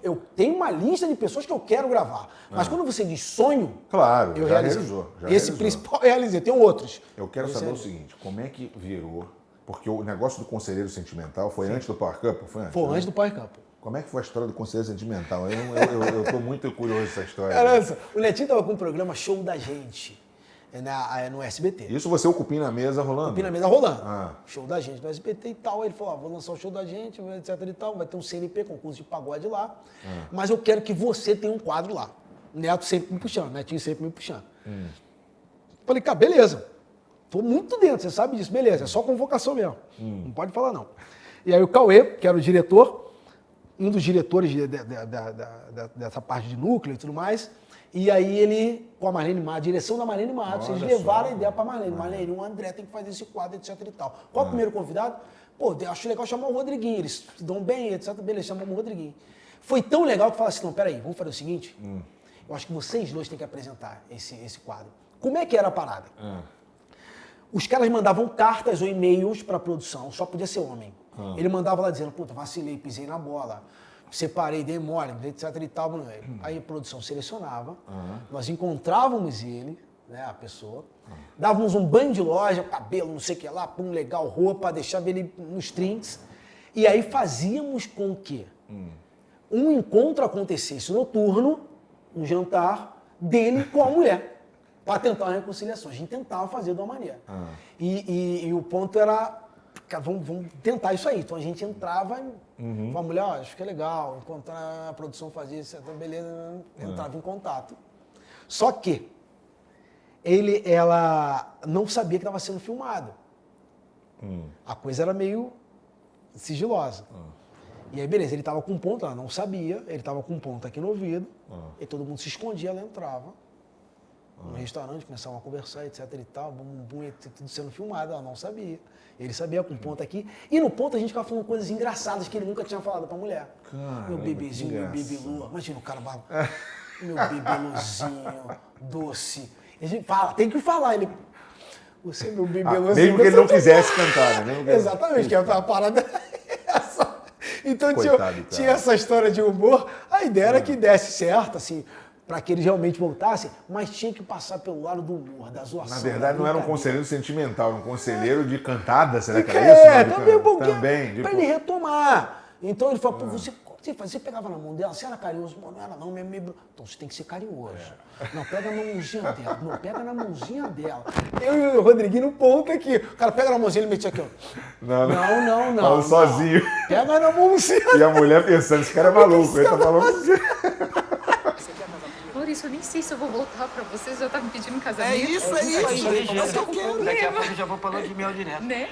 Eu tenho uma lista de pessoas que eu quero gravar. Mas quando você diz sonho, claro, eu já realizei. realizou. Esse principal eu realizei. Tem outros. Eu quero saber o seguinte, como é que virou... Porque o negócio do Conselheiro Sentimental foi antes do Power Cup? Foi antes do Power Cup. Como é que foi a história do Conselheiro Sentimental? Eu tô muito curioso dessa história. Cara, o Netinho tava com um programa Show da Gente. No SBT. Isso você o Cupim na mesa rolando? Cupim na mesa rolando. Show da Gente no SBT e tal. Aí ele falou, vou lançar o Show da Gente, etc e tal. Vai ter um CNP, concurso de pagode lá. Mas eu quero que você tenha um quadro lá. Neto sempre me puxando, Netinho sempre me puxando. Falei, cara, beleza. Tô muito dentro, você sabe disso. Beleza, é só convocação mesmo. Não pode falar, não. E aí o Cauê, que era o diretor, um dos diretores dessa parte de núcleo e tudo mais, e aí ele, com a Marlene Matos, a direção da Marlene Matos, eles levaram a ideia pra Marlene. Marlene, o André tem que fazer esse quadro, etc e tal. Qual o primeiro convidado? Pô, acho legal chamar o Rodriguinho, eles se dão bem, etc. Beleza, chamamos o Rodriguinho. Foi tão legal que falaram assim, não, peraí, vamos fazer o seguinte, eu acho que vocês dois têm que apresentar esse quadro. Como é que era a parada? Os caras mandavam cartas ou e-mails pra produção, só podia ser homem. Ele mandava lá dizendo, puta, vacilei, pisei na bola, separei, dei mole, etc e tal. Aí a produção selecionava, nós encontrávamos ele, né, a pessoa, dávamos um banho de loja, cabelo, não sei o que lá, pum, legal, roupa, deixava ele nos trinks, e aí fazíamos com que um encontro acontecesse noturno, um jantar dele com a mulher, para tentar uma reconciliação. A gente tentava fazer de uma maneira. E o ponto era, cara, vamos tentar isso aí. Então a gente entrava, com a mulher, acho que é legal, encontrar a produção, fazia isso, beleza, entrava em contato. Só que ela não sabia que estava sendo filmado. A coisa era meio sigilosa. E aí, beleza, ele estava com um ponto, ela não sabia, ele estava com um ponto aqui no ouvido, e todo mundo se escondia, ela entrava no restaurante, começavam a conversar, etc e tal, e tudo sendo filmado, ela não sabia. Ele sabia com um ponto aqui, e no ponto a gente ficava falando coisas engraçadas que ele nunca tinha falado pra mulher. Caramba, meu bebezinho, meu bebelô, imagina o cara, meu bebelozinho, doce. E a gente fala, tem que falar, ele... Você é meu bebelozinho. Mesmo que ele não quisesse cantar, né? Exatamente, que a parada é essa. Então Coitado, tinha essa história de humor, a ideia era que desse certo, assim, para que eles realmente voltassem, mas tinha que passar pelo lado do humor, da zoação. Na verdade, não era um conselheiro sentimental, era um conselheiro de cantada, será que era isso? Também um pouquinho, também, para ele retomar. Então ele falou, pô, você pegava na mão dela, você era carinhoso? Não era não, meio... Então você tem que ser carinhoso. Não, pega na mãozinha dela. Não, pega na mãozinha dela. Eu e o Rodriguinho no ponto aqui. O cara pega na mãozinha e ele metia aqui, ó. Não. Falando sozinho. Pega na mãozinha. E a mulher pensando, esse cara é maluco, ele tá falando... Maurício, eu nem sei se eu vou voltar pra vocês, já tá me pedindo um casamento. É isso aí, Mas eu quero. Daqui a pouco eu já vou pra lua de mel direto. Né?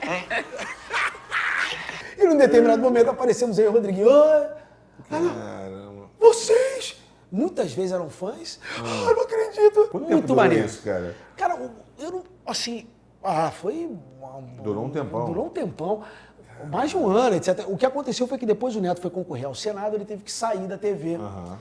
E num determinado momento aparecemos aí o Rodriguinho. Caramba. Vocês! Muitas vezes eram fãs. Eu não acredito. Quanto tempo Muito durou maneiro. isso, cara? Cara, eu não, assim... foi... Durou um tempão. Durou um tempão. Mais de um ano, etc. O que aconteceu foi que depois o Neto foi concorrer ao Senado, ele teve que sair da TV.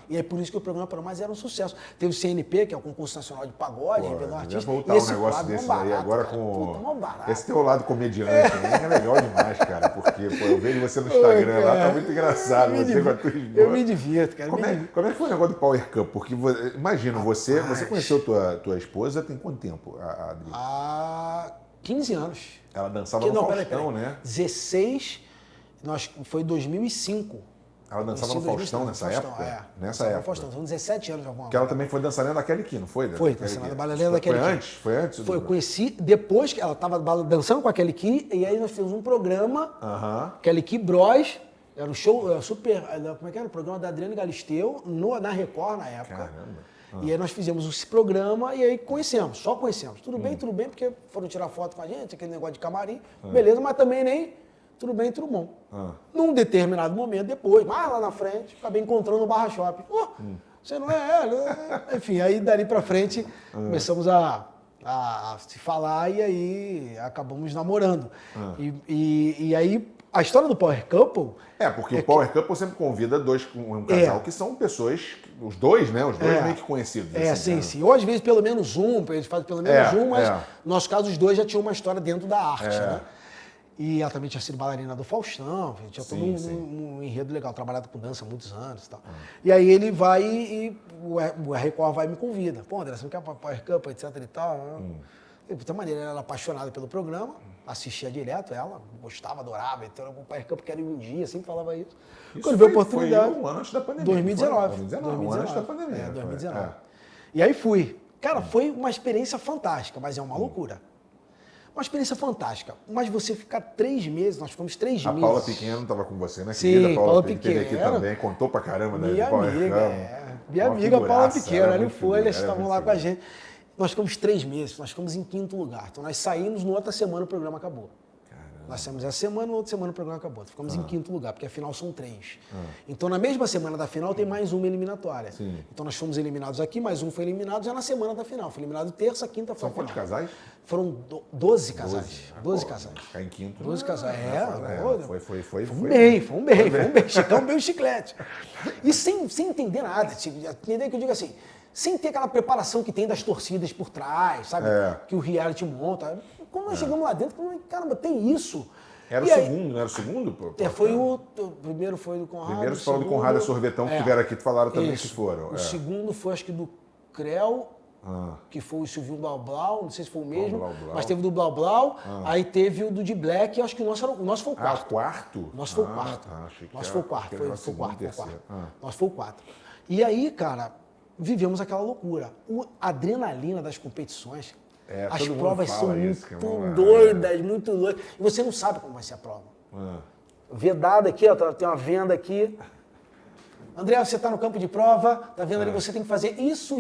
E é por isso que o programa parou, mas era um sucesso. Teve o CNP, que é o Concurso Nacional de Pagode, revelou artista. Voltar e um esse negócio quadro desse barato, aí agora cara. com... Puta, mó barato. Esse teu lado comediante é legal demais, cara, porque pô, eu vejo você no Instagram lá, tá muito engraçado, você com a tua esposa. Eu me divirto, cara. Como é que foi o negócio do Power Cup? Porque, imagina, você conheceu tua esposa tem quanto tempo, a Adri? Há 15 anos. Ela dançava no Faustão, né? 16, foi 2005. Ela dançava no Faustão nessa época? Nessa época. Faustão, são 17 anos já. Que ela também foi dançarina da Kelly Key, não foi? Foi, dançarina da bailarina da Kelly Key. Foi antes? Foi, eu conheci depois que ela estava dançando com a Kelly Key, e aí nós fizemos um programa, Kelly Key Bros, era o show, super, como é que era? O programa da Adriane Galisteu, na Record na época. Caramba. E aí nós fizemos esse programa e aí só conhecemos. Tudo bem, porque foram tirar foto com a gente, aquele negócio de camarim, beleza, mas também nem tudo bem, tudo bom. Num determinado momento, depois, mais lá na frente, acabei encontrando no Barra Shopping. Você não é ela? Enfim, aí dali pra frente começamos a se falar e aí acabamos namorando. E aí a história do Power Couple... porque o Power Couple sempre convida um casal que são pessoas, os dois, né? Os dois meio que conhecidos. Sim. Ou às vezes pelo menos um, eles fazem pelo menos um, mas no nosso caso os dois já tinham uma história dentro da arte, né? E ela também tinha sido bailarina do Faustão, tinha todo um enredo legal, trabalhado com dança há muitos anos e tal. E aí ele vai e o Record vai e me convida. Pô, André, você não quer Power Couple, etc e tal? De outra maneira, ela era apaixonada pelo programa, assistia direto ela, gostava, adorava, então o Power Couple quero ir um dia, sempre falava isso. Quando veio a oportunidade... Foi um ano antes da pandemia. 2019. Um ano antes da pandemia. 2019. E aí fui. Cara, foi uma experiência fantástica, mas é uma loucura. Uma experiência fantástica. Mas você ficar 3 meses, nós ficamos 3 meses. A Paula Pequeno estava com você, né? Sim, Paula Pequeno. Esteve aqui também, contou pra caramba, né? Minha amiga, Paula Pequeno, ela e o Folha estavam lá com a gente. Nós ficamos 3 meses, nós ficamos em 5º lugar. Então nós saímos, na outra semana o programa acabou. Nós saímos essa semana, na outra semana o programa acabou. Ficamos em 5º lugar, porque afinal são 3. Então na mesma semana da final tem mais uma eliminatória. Sim. Então nós fomos eliminados aqui, mais um foi eliminado já na semana da final. Foi eliminado terça, quinta, foi São quantos casais? Foram 12 casais. 12 Pô, casais. Ficar em quinto. 12 casais. Foi Foi um bem. Chegamos bem o chiclete. E sem entender nada. Entender que eu digo assim, sem ter aquela preparação que tem das torcidas por trás, sabe? Que o reality monta. Quando nós chegamos lá dentro, caramba, tem isso. Era o segundo, não era o segundo? Pô? O primeiro foi do Conrado. Primeiro você falou do Conrado e Sorvetão, que tiveram aqui, tu falaram também que foram. O segundo foi, acho que do Creu, que foi o Silvinho Blau Blau, não sei se foi o mesmo, Blau Blau. mas teve o do Blau Blau, aí teve o do de Black, acho que o nosso foi o quarto. O quarto? Nosso foi o quarto. Achei que Nosso era- foi o quarto, que era foi o o segundo, quarto, terceiro. Nosso foi o 4. E aí, cara, vivemos aquela loucura. A adrenalina das competições, as todo mundo provas fala são isso, que é muito uma- doidas, muito doidas. E você não sabe como vai ser a prova. Vedado aqui, ó, tem uma venda aqui. André, você está no campo de prova, tá vendo ali, você tem que fazer isso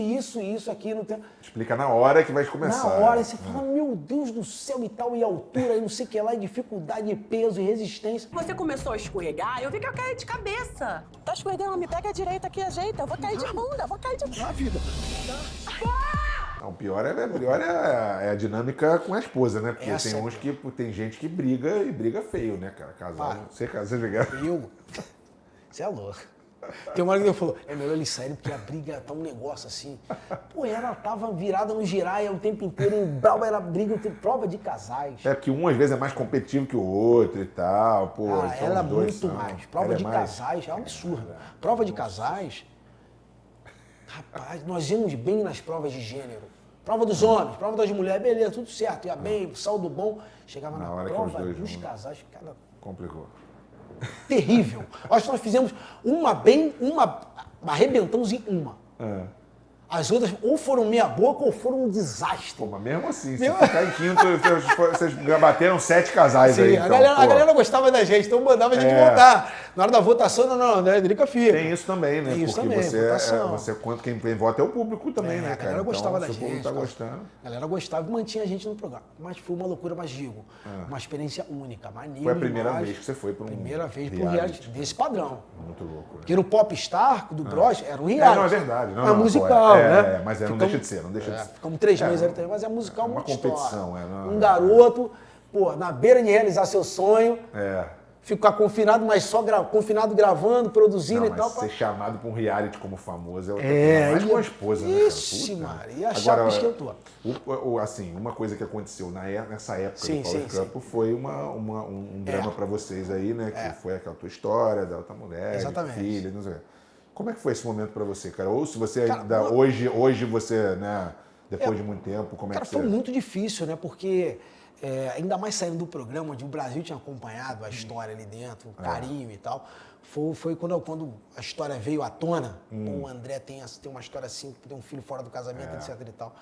aqui. Não tem... Explica na hora que vai começar. Na hora, você fala, meu Deus do céu e tal, e altura, e não sei o que lá, e dificuldade, e peso, e resistência. Você começou a escorregar, eu vi que eu caí de cabeça. Tá escorregando, me pega a direita aqui, ajeita. Eu vou cair de bunda, eu vou cair de bunda. vida. Não, o pior é a dinâmica com a esposa, né? Porque Essa tem gente que briga e briga feio, né, cara? Casal. Você ligar. Você é louco. Tem uma hora que ele falou, é melhor ele sair porque a briga tá um negócio assim. Pô, ela tava virada no giraia o tempo inteiro, o brau era briga, prova de casais. É porque um às vezes é mais competitivo que o outro e tal. Pô, Cara, então ela é os dois muito são. mais. Prova Ela é de mais- casais é um absurdo. Prova de casais, rapaz, nós íamos bem nas provas de gênero. Prova dos homens, prova das mulheres, beleza, tudo certo, ia bem, saldo bom. Chegava na hora que prova os dois dos vão- casais, cara, Complicou. terrível. Acho que nós fizemos uma bem, arrebentamos em uma. As outras ou foram meia boca ou foram um desastre. Pô, mas mesmo assim, se ficar em quinto, vocês bateram 7 casais Sim, aí. a, Então, galera gostava da gente, então mandava a gente voltar. Na hora da votação, não, André Drica fica. Tem isso também, né? Tem isso Porque também, votação. quem vota é o público também, né, A cara? galera gostava então, da se o público gente. tá tal. gostando. A galera gostava e mantinha a gente no programa. Mas foi uma loucura, mas digo, uma experiência única, maneira. Foi a primeira vez que você foi para um Primeira vez para um reality desse padrão. Muito louco. Né? Porque no Popstar, do Bros, era um reality. Não, é verdade. Não, É não, musical, pô, né? Mas não deixa de ser, não deixa de ser. Ficamos 3 meses ali também, mas é musical, uma muita competição, história. não, Um garoto, pô, na beira de realizar seu sonho, ficar confinado, mas só confinado gravando, produzindo Não, e mas tal. ser chamado para um reality como famoso é outra É, coisa. Mais e- com a esposa, né, cara? Ixi, Puta. Maria, a chapa esquentou. Assim, uma coisa que aconteceu nessa época Sim, do Power sim, Couple foi um drama para vocês aí, né? Que foi aquela tua história da outra mulher, Exatamente. de filha, não sei. Como é que foi esse momento para você, cara? Ou se você Cara, ainda, hoje você, né? Depois de muito tempo, como Cara, é que foi você... muito difícil, né? Porque ainda mais saindo do programa, onde o Brasil tinha acompanhado a história ali dentro, o carinho e tal. Foi quando a história veio à tona. Pô, o André tem uma história assim, tem um filho fora do casamento, etc e tal.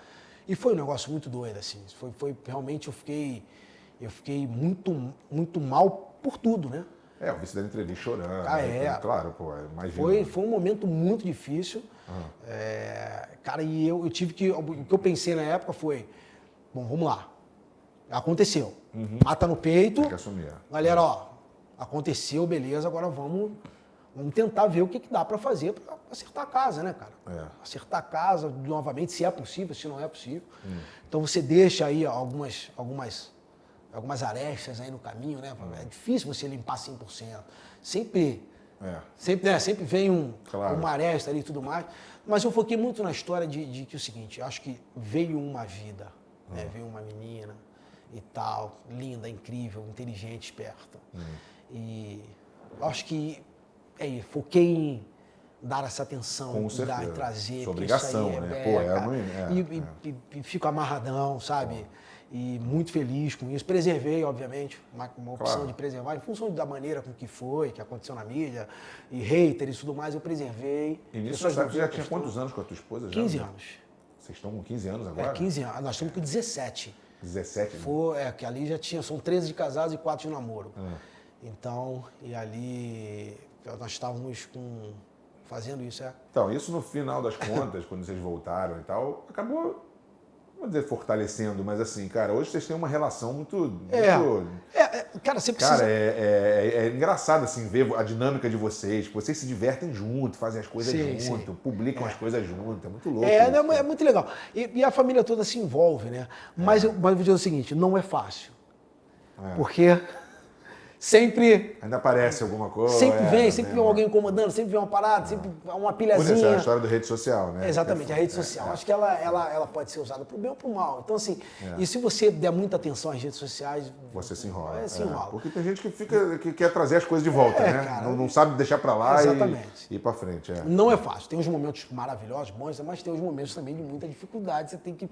E foi um negócio muito doido, assim. Foi realmente, eu fiquei muito mal por tudo, né? Eu vi você dando entrevista chorando. Ah, né? é. Claro, pô, imagina. Foi um momento muito difícil. Cara, e eu tive que... O que eu pensei na época foi, bom, vamos lá. Aconteceu. Mata no peito. Tem que assumir. Galera, ó, aconteceu, beleza, agora vamos tentar ver o que dá pra fazer pra acertar a casa, né, cara? Acertar a casa novamente, se é possível, se não é possível. Então você deixa aí algumas arestas aí no caminho, né? É difícil você limpar 100%. Sempre vem Claro. uma aresta ali e tudo mais. Mas eu foquei muito na história de que é o seguinte, eu acho que veio uma vida, né? Veio uma menina e tal, linda, incrível, inteligente, esperta. E eu acho que foquei em dar essa atenção, Com cuidar certeza. e trazer. Sua porque isso aí obrigação, né? Pô, cara. E fico amarradão, sabe? E muito feliz com isso. Preservei, obviamente, uma opção Claro. de preservar, em função da maneira com que foi, que aconteceu na mídia, e haters e tudo mais, eu preservei. E nisso Pessoas você já não tinha quantos anos com a tua esposa? 15 já? anos. Vocês estão com 15 anos agora? 15 anos. Nós estamos com 17. 17? Né? Que ali já tinha, são 13 de casados e 4 de namoro. Então, e ali nós estávamos fazendo isso, Então, isso no final das contas, quando vocês voltaram e tal, acabou vou dizer fortalecendo, mas assim, cara, hoje vocês têm uma relação muito... Cara, você precisa... Cara, é engraçado, assim, ver a dinâmica de vocês. Vocês se divertem junto, fazem as coisas junto, publicam as coisas junto. É muito louco. É muito legal. E a família toda se envolve, né? Mas eu vou dizer o seguinte, não é fácil. Porque... Sempre... Ainda aparece alguma coisa. Sempre vem alguém incomodando, sempre vem uma parada, sempre uma pilhazinha. Essa é a história da rede social, né? Exatamente, a rede social. Acho que ela pode ser usada para o bem ou para o mal. Então, assim, e se você der muita atenção às redes sociais... Você se enrola. Se enrola. Porque tem gente que quer trazer as coisas de volta, né? Cara, não sabe deixar para lá e ir para frente. Não é fácil. Tem uns momentos maravilhosos, bons, mas tem uns momentos também de muita dificuldade. Você tem que...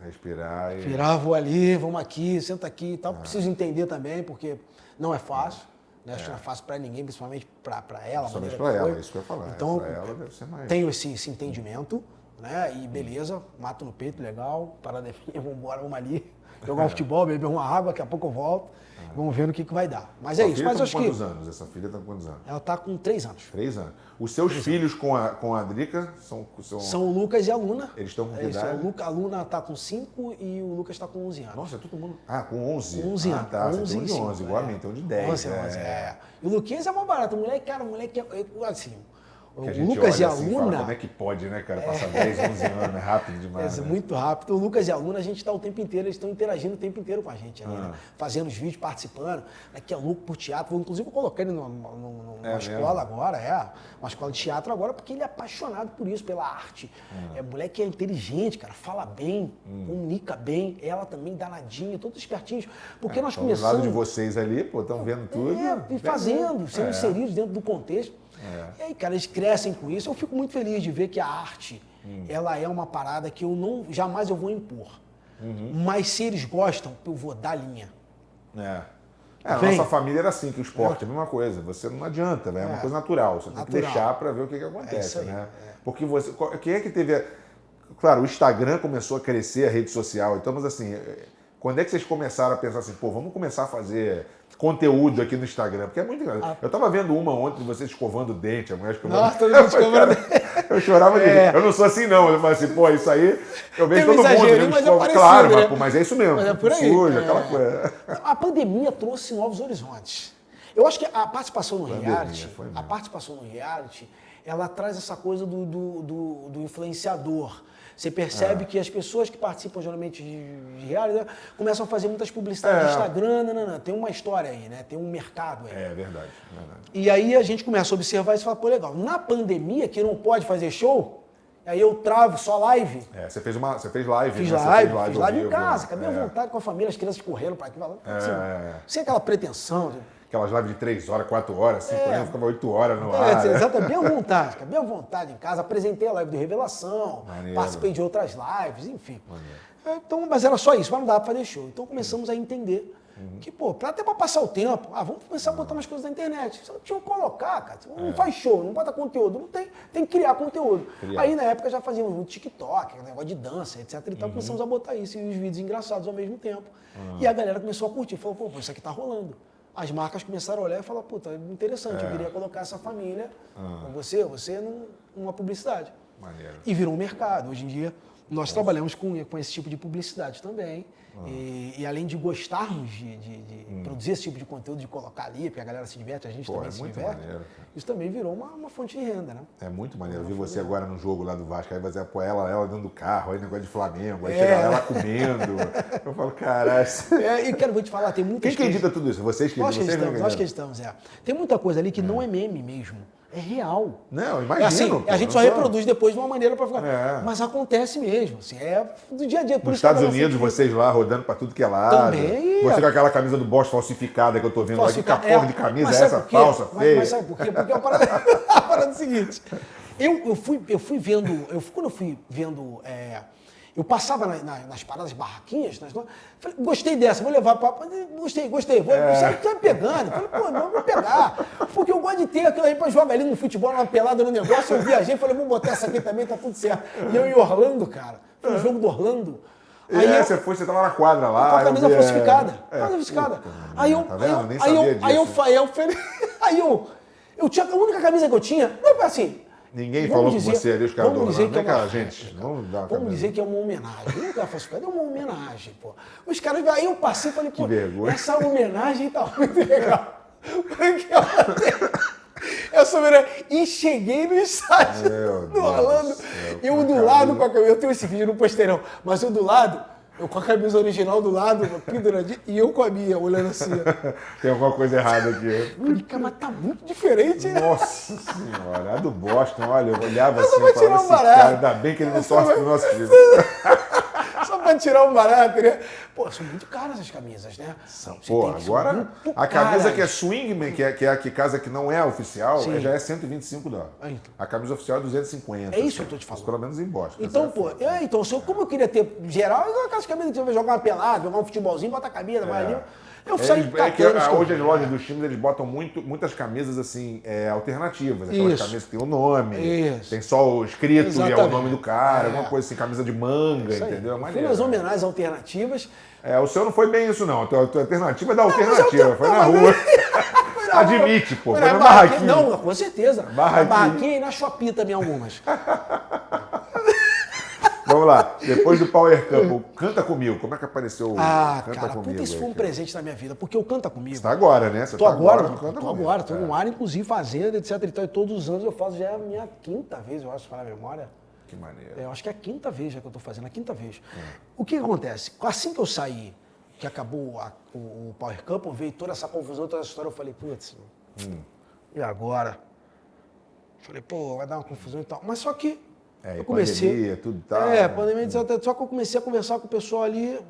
respirar. Vou ali, vamos aqui, senta aqui e tal. Preciso entender também, porque não é fácil. Né? Acho que não é fácil para ninguém, principalmente para ela. Principalmente para ela, isso que eu ia falar. Então, para ela deve ser mais. Tenho esse entendimento, né? E beleza, mato no peito, legal, parada minha, vamos embora, vamos ali, jogar um futebol, beber uma água, daqui a pouco eu volto. Vamos ver no que vai dar. Mas é isso. Mas acho que... quantos anos? Essa filha está com quantos anos? Ela está com 3 anos. 3 anos. Os seus filhos com a Drica são o Lucas e a Luna. Eles estão com que idade? A Luna está com 5 e o Lucas está com 11 anos. Nossa, todo mundo... com 11? Com 11 anos. Tá, 11 você tem um de 11, igual a mim, tem um de 10. 11, E o Luquinhas é mais barato. O moleque assim... O Que a gente Lucas e a assim, Luna... Fala, como é que pode, né, cara? Passar 10, 11 anos, é rápido demais. Né? Muito rápido. O Lucas e a Luna, a gente está o tempo inteiro, eles estão interagindo o tempo inteiro com a gente ali, né? Fazendo os vídeos, participando. Que é louco por teatro. Inclusive, eu coloquei ele numa escola agora, uma escola de teatro agora, porque ele é apaixonado por isso, pela arte. Moleque é inteligente, cara, fala bem, comunica bem. Ela também, danadinha, todos espertinhos. Porque nós começamos... Do lado de vocês ali, pô, estão vendo tudo. E fazendo, sendo inseridos dentro do contexto. E aí, cara, eles crescem com isso. Eu fico muito feliz de ver que a arte, ela é uma parada que jamais eu vou impor. Mas se eles gostam, eu vou dar linha. A nossa família era assim, que o esporte é a mesma coisa. Você não adianta, né? É uma coisa natural. Você tem que deixar para ver o que acontece, né? Porque quem é que teve... Claro, o Instagram começou a crescer, a rede social. Então, mas assim, quando é que vocês começaram a pensar assim, pô, vamos começar a fazer... conteúdo aqui no Instagram, porque é muito engraçado. Eu tava vendo uma ontem de vocês escovando o dente, a mulher escovando Nossa, todo mundo escovando o dente. Eu chorava de rir. Eu não sou assim, não. Eu falei assim, pô, isso aí, eu vejo todo mundo. Mas é parecido, claro, né? mas é isso mesmo. Mas é por aí. Suja, aquela coisa. A pandemia trouxe novos horizontes. Eu acho que a participação no reality, ela traz essa coisa do influenciador. Você percebe que as pessoas que participam geralmente de reality, né, começam a fazer muitas publicidades no Instagram, tem uma história aí, né? Tem um mercado aí. É verdade. E aí a gente começa a observar isso e fala, pô, legal, na pandemia, que não pode fazer show, aí eu travo só live. Você fez live. Fiz né? live em casa, acabei à vontade com a família, as crianças correndo para aqui, sem aquela pretensão. Aquelas lives de 3 horas, 4 horas, 5 horas, ficava 8 horas no ar. Exatamente, bem à vontade em casa. Apresentei a live do Revelação, participei de outras lives, enfim. Então, mas era só isso, mas não dava para fazer show. Então começamos a entender que, pô, até para passar o tempo, vamos começar a botar umas coisas na internet. Você não tinha que colocar, cara. Você não faz show, não bota conteúdo, não tem que criar conteúdo. Aí na época já fazíamos muito TikTok, negócio de dança, etc. Então começamos a botar isso e os vídeos engraçados ao mesmo tempo. E a galera começou a curtir, falou, pô, isso aqui tá rolando. As marcas começaram a olhar e falar, puta, é interessante, eu queria colocar essa família com você numa publicidade. Maneiro. E virou um mercado. Hoje em dia, nós trabalhamos com esse tipo de publicidade também. E além de gostarmos de produzir esse tipo de conteúdo, de colocar ali, porque a galera se diverte, a gente também se diverte, isso também virou uma fonte de renda, né? É muito maneiro. Eu vi você agora no jogo lá do Vasco, aí você pô, ela dentro do carro, aí negócio de Flamengo, aí chega ela comendo. Eu falo, caralho. E vou te falar, tem muitas Quem que edita tudo isso? Vocês que editam? Nós que editamos, Tem muita coisa ali que não é meme mesmo. É real. Não, imagina. Assim, a gente só reproduz depois de uma maneira para ficar. Mas acontece mesmo. Assim, é do dia a dia. Nos Estados Unidos, vocês lá rodando para tudo que é lado. Também. Você com aquela camisa do Bosch falsificada que eu tô vendo lá. Que porra de camisa é essa falsa, feia? Mas sabe por quê? Porque a parada é o seguinte. Quando eu fui vendo. Eu passava nas paradas, barraquinhas, falei, gostei dessa, vou levar para... Gostei, você tá pegando. Falei, pô, não vou pegar. Porque eu gosto de ter aquilo aí para jogar ali no futebol, numa pelada no negócio. Eu viajei, falei, vou botar essa aqui também, tá tudo certo. E eu em Orlando, cara, foi um jogo do Orlando. Aí você tava na quadra lá. Com a camisa falsificada. Aí eu tinha a única camisa que eu tinha, assim... Ninguém falou com você ali, os caras do Orlando. Vem cá, gente. Vamos dizer que é uma homenagem. Não dá pra é uma homenagem, pô. Os caras, aí eu passei e falei, pô, essa homenagem tá muito legal. Essa homenagem. E cheguei no estádio do Orlando. Eu do lado com a camisa. Eu tenho esse vídeo no posteirão, mas eu do lado. Eu com a camisa original do lado, penduradinha, e eu com a minha, olhando assim. Tem alguma coisa errada aqui. Falei, cara, mas tá muito diferente, né? Nossa senhora, a do Boston, olha, eu olhava assim e falava, esse cara, ainda bem que ele não torce pro nosso time. Só pra tirar um barato, né? Pô, são muito caras as camisas, né? Pô, agora a camisa que é swingman, que é a que casa que não é oficial, já é $125. A camisa oficial é 250. É isso que eu tô te falando. Pelo menos em Boston. Então, pô, como eu queria ter geral, aquelas camisas que você vai jogar uma pelada, jogar um futebolzinho, bota a camisa, vai ali. Eu saí hoje as lojas dos times, eles botam muitas camisas assim, alternativas. Aquelas camisas que tem o nome, tem só o escrito e é o nome do cara, alguma coisa assim, camisa de manga, entendeu? Fui nas homenagens alternativas. O seu não foi bem isso, não. A tua alternativa é da alternativa, foi na rua. Admite, pô. Foi na barraquinha. Não, com certeza. Na barraquinha e na Shopee também algumas. Vamos lá, depois do Power Cup, Canta Comigo, como é que apareceu o Canta cara, Comigo? Isso foi um presente na minha vida, porque o Canta Comigo... Você tá agora, né? Tô agora, tô no ar, inclusive fazendo, etc. Então, todos os anos eu faço, já é a minha quinta vez, eu acho, para a memória. Que maneiro. Eu acho que é a quinta vez já que eu tô fazendo, a quinta vez. O que acontece? Assim que eu saí, que acabou o Power Cup, veio toda essa confusão, toda essa história, eu falei, putz, e agora? Falei, pô, vai dar uma confusão e tal. Mas só que eu comecei... pandemia, tudo tal. Pandemia, etc. Só que eu comecei a conversar com o pessoal ali,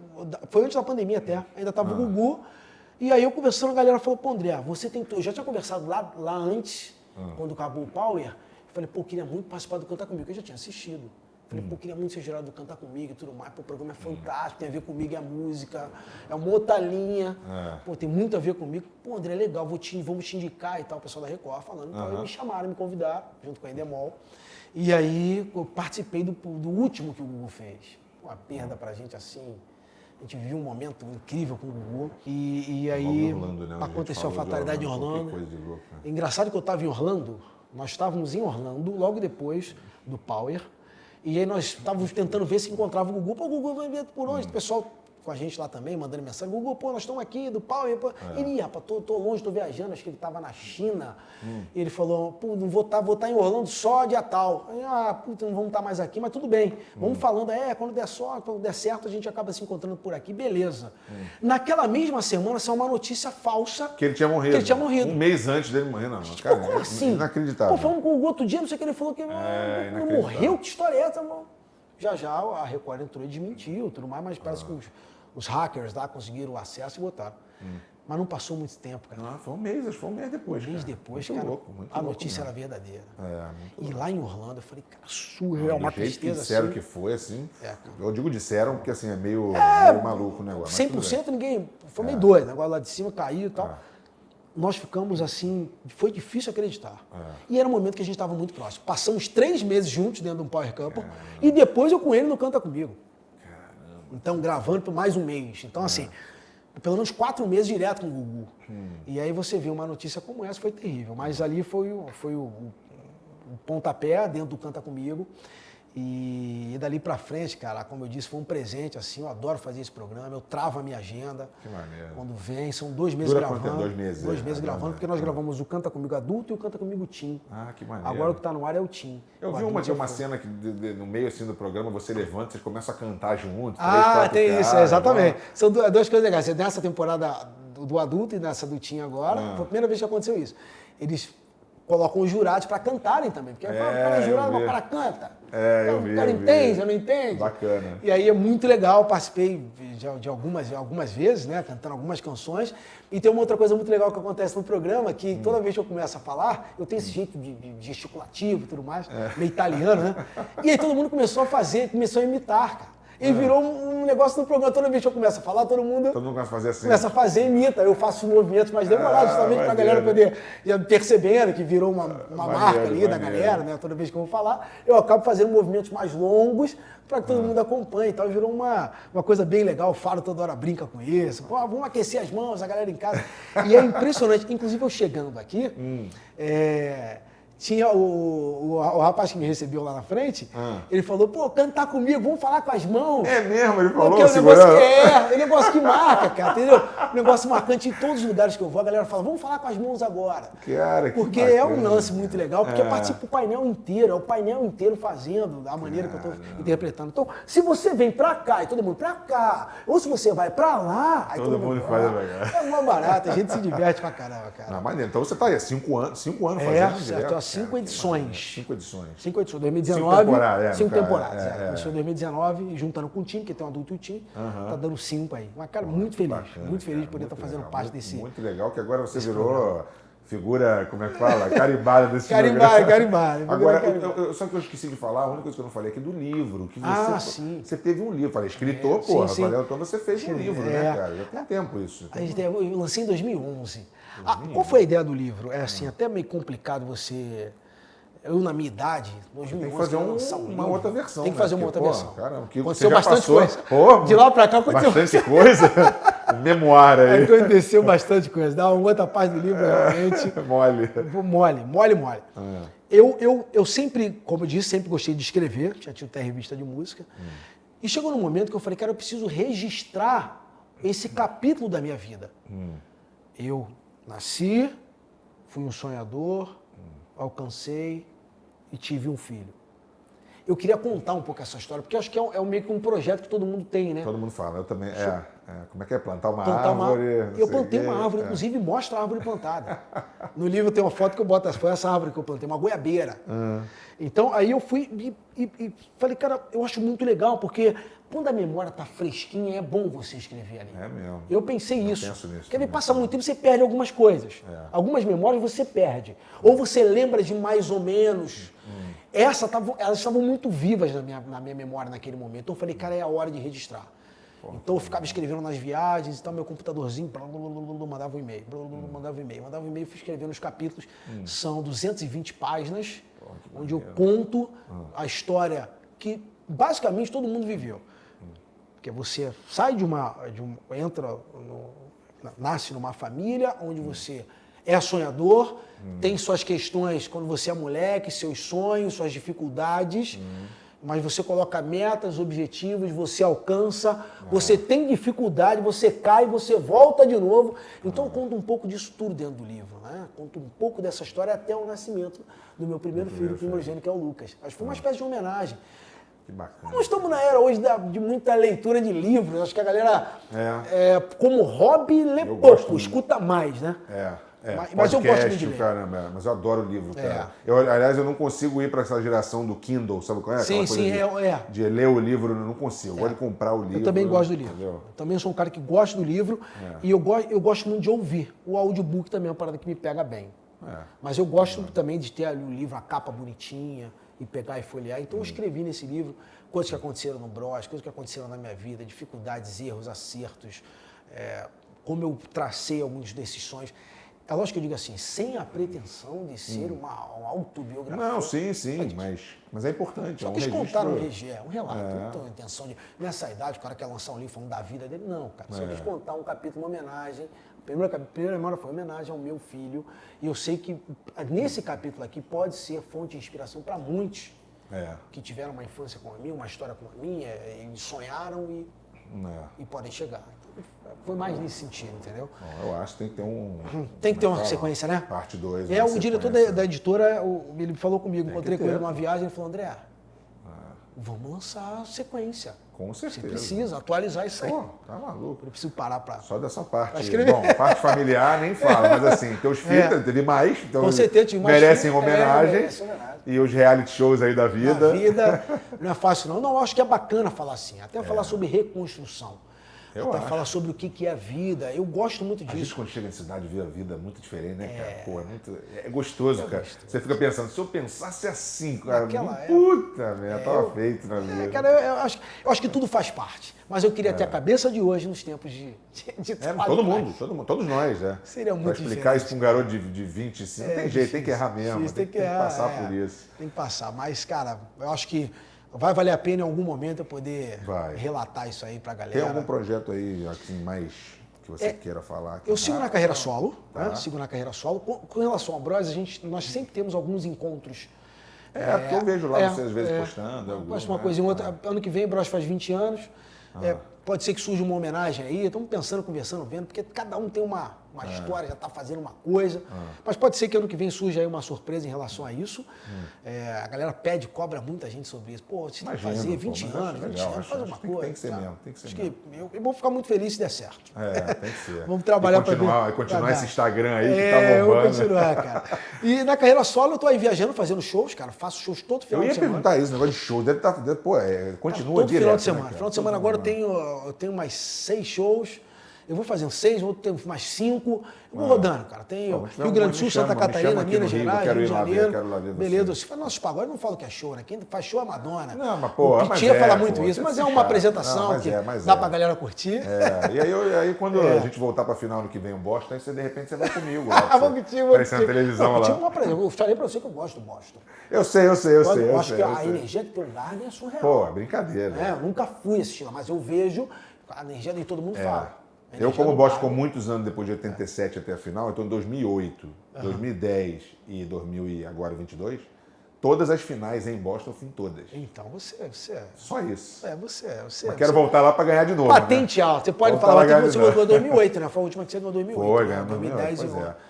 foi antes da pandemia até, ainda tava o Gugu, e aí eu conversando, a galera falou, pô, André, você tentou, eu já tinha conversado lá antes, quando acabou o Power, eu falei, pô, eu queria muito participar do Canta Comigo, que eu já tinha assistido. Falei, pô, queria muito ser jurado do Canta Comigo e tudo mais. Pô, o programa é fantástico, tem a ver comigo e a música. É uma outra linha. Pô, tem muito a ver comigo. Pô, André, legal, vamos te indicar e tal. O pessoal da Record falando. Então, eles me chamaram, me convidaram, junto com a Endemol. E aí, eu participei do último que o Gugu fez. Uma perda pra gente, assim. A gente viu um momento incrível com o Gugu. E aí, Orlando, né? Aconteceu a fatalidade em Orlando. Engraçado que eu estava em Orlando. Nós estávamos em Orlando, logo depois do Power. E aí nós estávamos tentando ver se encontrava o Gugu. Pô, o Gugu vai ver por onde? O pessoal com a gente lá também, mandando mensagem. Gugu, pô, nós estamos aqui do Power. Ele, rapaz, tô longe, tô viajando. Acho que ele estava na China. E ele falou, pô, não vou estar em Orlando só dia tal. Aí, puta, não vamos estar mais aqui, mas tudo bem. Vamos falando, quando der certo, a gente acaba se encontrando por aqui, beleza. Naquela mesma semana, saiu uma notícia falsa. Que ele tinha morrido. Um mês antes dele morrer, não. Cara, como assim? Inacreditável. Pô, falando com o Gugu outro dia, não sei o que, ele falou que não morreu, que história é essa, mano? Já a Record entrou e desmentiu, tudo mais, mas parece que os hackers lá conseguiram o acesso e botaram. Mas não passou muito tempo, cara. Não, foi um mês depois. Um mês depois, muito cara, louco, a notícia era verdadeira. E lá em Orlando, eu falei, cara, surreal, uma tristeza disseram assim. que foi assim. Eu digo disseram porque assim, é meio maluco o negócio. 100% ninguém, foi meio doido, o negócio lá de cima caiu e tal. Nós ficamos assim, foi difícil acreditar. E era um momento que a gente estava muito próximo. Passamos 3 meses juntos dentro de um Power Couple e depois eu com ele no Canta Comigo. Então, gravando por mais um mês. Então, assim, pelo menos 4 meses direto com o Gugu. E aí você vê uma notícia como essa, foi terrível. Mas ali foi o pontapé dentro do Canta Comigo. E dali pra frente, cara, como eu disse, foi um presente, assim, eu adoro fazer esse programa, eu travo a minha agenda. Que maneiro. Quando vem, são 2 meses Dura gravando. 2 meses. 2 meses gravando, porque nós gravamos o Canta Comigo Adulto e o Canta Comigo Teen. Que maneiro. Agora o que tá no ar é o Teen. Eu vi uma cena que no meio assim do programa, você levanta, vocês começam a cantar juntos. Tem isso, exatamente. São 2 coisas legais. Nessa temporada do Adulto e nessa do Teen agora, foi a primeira vez que aconteceu isso. Eles colocam os jurados para cantarem também, porque o cara é jurado, mas o cara canta. O cara entende, não entende. Bacana. E aí é muito legal, participei de algumas vezes, né, cantando algumas canções. E tem uma outra coisa muito legal que acontece no programa, que toda vez que eu começo a falar, eu tenho esse jeito de gesticulativo e tudo mais, meio italiano, né? E aí todo mundo começou a imitar, cara. E virou um negócio no programa. Toda vez que eu começo a falar, todo mundo começa a fazer assim. Começa a fazer, imita. Eu faço movimentos mais demorados, justamente para a galera poder ir percebendo que virou uma marca ali da galera, né? Toda vez que eu vou falar, eu acabo fazendo movimentos mais longos para que todo mundo acompanhe. Então virou uma coisa bem legal. O Faro toda hora brinca com isso. Pô, vamos aquecer as mãos, a galera em casa. E é impressionante. Inclusive, eu chegando aqui, tinha o rapaz que me recebeu lá na frente, ele falou, pô, cantar comigo, vamos falar com as mãos. É mesmo? Ele falou, porque segurando? é negócio que marca, cara, entendeu? Negócio marcante em todos os lugares que eu vou, a galera fala, vamos falar com as mãos agora. Cara, que porque bacana, é um lance muito legal, porque participa o painel inteiro, é o painel inteiro fazendo da maneira que eu tô interpretando. Então, se você vem pra cá e todo mundo pra cá, ou se você vai pra lá, aí todo mundo faz legal. É uma barata, a gente se diverte pra caramba, cara. Não, maneiro. Então você tá aí há 5 anos fazendo certo, há 5 edições. 5 edições. 5 edições, 2019. 5 temporadas, 5 temporadas. Começou em 2019, juntando com o time, que tem um adulto e o time, tá dando 5 aí. Mas, cara, muito feliz. Bacana, muito feliz de cara, poder estar fazendo legal, parte desse. Muito legal, que agora você virou figura, como é que fala? Carimbada desse Carimbada. Agora, só que eu esqueci de falar, a única coisa que eu não falei aqui do livro. Que você, sim. Você teve um livro. Falei, escritor, porra. sim. Falei, então você fez um livro, né, cara? Já tem tempo isso. Eu lancei em 2011. Qual foi a ideia do livro? É assim, até meio complicado você... Eu, na minha idade, 2011, tem que fazer uma outra versão. Tem que fazer uma outra versão. Caramba, que aconteceu você já bastante passou, coisa. Pô, de lá pra cá aconteceu bastante coisa. Memoir aí. Aconteceu bastante coisa. Dá uma outra parte do livro, realmente. Mole. Eu sempre, como eu disse, sempre gostei de escrever. Já tinha até revista de música. E chegou num momento que eu falei, cara, eu preciso registrar esse capítulo da minha vida. Eu nasci, fui um sonhador, alcancei e tive um filho. Eu queria contar um pouco essa história, porque eu acho que é meio que um projeto que todo mundo tem, né? Todo mundo fala, eu também. Como é que é? Plantar uma Plantar árvore. Eu plantei uma árvore, inclusive mostra a árvore plantada. No livro tem uma foto que eu boto, foi essa árvore que eu plantei, uma goiabeira. Então aí eu fui e falei, cara, eu acho muito legal, porque quando a memória tá fresquinha, é bom você escrever ali. É mesmo. Eu pensei isso. Penso nisso. Porque passa muito tempo, você perde algumas coisas. Algumas memórias você perde. Ou você lembra de mais ou menos. Elas estavam muito vivas na minha memória naquele momento. Então eu falei, cara, é a hora de registrar. Então eu ficava escrevendo nas viagens, então meu computadorzinho, mandava um e-mail, fui escrevendo os capítulos. São 220 páginas, onde eu conto a história que basicamente todo mundo viveu. Porque você sai nasce numa família onde você é sonhador, tem suas questões quando você é moleque, seus sonhos, suas dificuldades, mas você coloca metas, objetivos, você alcança, você tem dificuldade, você cai, você volta de novo. Então eu conto um pouco disso tudo dentro do livro, né? Conto um pouco dessa história até o nascimento do meu primeiro filho primogênito, que é o Lucas. Acho que foi uma espécie de homenagem. Que bacana. Nós estamos na era hoje de muita leitura de livros. Acho que a galera, como hobby, lê pouco, escuta mais, né? Mas eu gosto muito de ler. Caramba, mas eu adoro livro, cara. Aliás, eu não consigo ir para essa geração do Kindle, sabe qual é? Sim, de ler o livro, eu não consigo. Eu gosto de comprar o livro. Eu também gosto do livro. Eu também sou um cara que gosta do livro e eu gosto muito de ouvir. O audiobook também é uma parada que me pega bem. Mas eu gosto também de ter ali o livro, a capa bonitinha, e pegar e folhear. Então eu escrevi nesse livro coisas que aconteceram no Bros, coisas que aconteceram na minha vida, dificuldades, erros, acertos, como eu tracei alguns desses sonhos. É lógico que eu digo assim, sem a pretensão de ser uma autobiografia. Não, sim, mas é importante. Só quis contar um relato. Não tenho intenção de... Nessa idade, o cara quer lançar um livro falando da vida dele. Não, cara. Só quis contar um capítulo, uma homenagem. A primeira memória foi uma homenagem ao meu filho. E eu sei que nesse capítulo aqui pode ser fonte de inspiração para muitos que tiveram uma infância como a minha, uma história como a minha, e sonharam e podem chegar. Foi mais nesse sentido, entendeu? Bom, eu acho que tem que ter Tem que ter uma sequência, né? Parte 2. O diretor da editora, ele falou comigo, encontrei com ele numa viagem, ele falou, André, vamos lançar a sequência. Com certeza. Você precisa atualizar isso aí. Pô, tá maluco. Eu preciso parar pra... Só dessa parte. escrever. Bom, parte familiar nem fala, mas assim, teus filhos, teve mais, então com certeza, tive mais merecem filhos, homenagem. E os reality shows aí da vida. Não é fácil não. Não, eu acho que é bacana falar assim. Até falar sobre reconstrução. Falar sobre o que é a vida. Eu gosto muito disso. A gente, quando chega na cidade, vê a vida muito diferente, né, cara? Pô, é gostoso, cara. Gostoso. Você fica pensando, se eu pensasse assim, cara, puta merda, tava feito na vida. Cara, eu acho que tudo faz parte. Mas eu queria ter a cabeça de hoje nos tempos de todo mundo, todos nós, Seria muito pra explicar isso pra um garoto de 25, não tem jeito, tem que errar mesmo. Tem que passar por isso. Tem que passar. Mas, cara, eu acho que vai valer a pena em algum momento eu poder relatar isso aí pra galera. Tem algum projeto aí, assim, mais que você queira falar. Eu sigo na carreira solo, Tá. né? Sigo na carreira solo. Com relação ao Bros, nós sempre temos alguns encontros. Porque eu vejo lá você às vezes postando. Posto uma coisa em outra. Ano que vem, o Bros faz 20 anos. Pode ser que surja uma homenagem aí. Estamos pensando, conversando, vendo, porque cada um tem uma história, já está fazendo uma coisa. Mas pode ser que ano que vem surja aí uma surpresa em relação a isso. A galera cobra muita gente sobre isso. Pô, você tem que fazer 20 anos, 20 anos, fazer uma coisa. Tem que ser mesmo, tem que ser acho mesmo. que eu vou ficar muito feliz se der certo. Tem que ser. Vamos trabalhar para continuar esse Instagram aí que tá eu vou bombando. continuar, cara. E na carreira solo eu tô aí viajando, fazendo shows, cara. Faço shows todo final Eu de ia semana. perguntar isso, negócio de show. Deve estar. Continua todo direto. final de semana. Né, Final de semana agora eu tenho mais 6 shows. Eu vou fazendo 6, vou ter mais 5. Eu vou rodando, cara. Tem Rio Grande do Sul, Santa Catarina, Minas Gerais, Rio de Janeiro. Quero lá ver você. Beleza. Se fala nossos pagodes, não falo que é show, né? Quem faz show é Madonna. Não, mas pô, o Pitinha fala muito isso, mas é uma apresentação que dá pra galera curtir. E aí quando a gente voltar pra final no que vem o Boston, aí de repente você vai comigo lá. Vou contigo. Aparecendo na televisão lá. Eu falei pra você que eu gosto do Boston. Eu sei. Eu acho que a energia que tem o Garden é surreal. Pô, brincadeira. Eu nunca fui assistir lá, mas eu vejo a energia de todo mundo fala. Eu, como o Boston ficou muitos anos depois de 87 até a final, então em 2008, 2010 e 2022, todas as finais em Boston eu fui em todas. Então você é. Só isso. Você. Mas quero voltar lá para ganhar de novo. Patente alta. Você pode falar que você ganhou em 2008, né? Foi a última que você ganhou em 2008. Foi, né? ganhou em 2010 e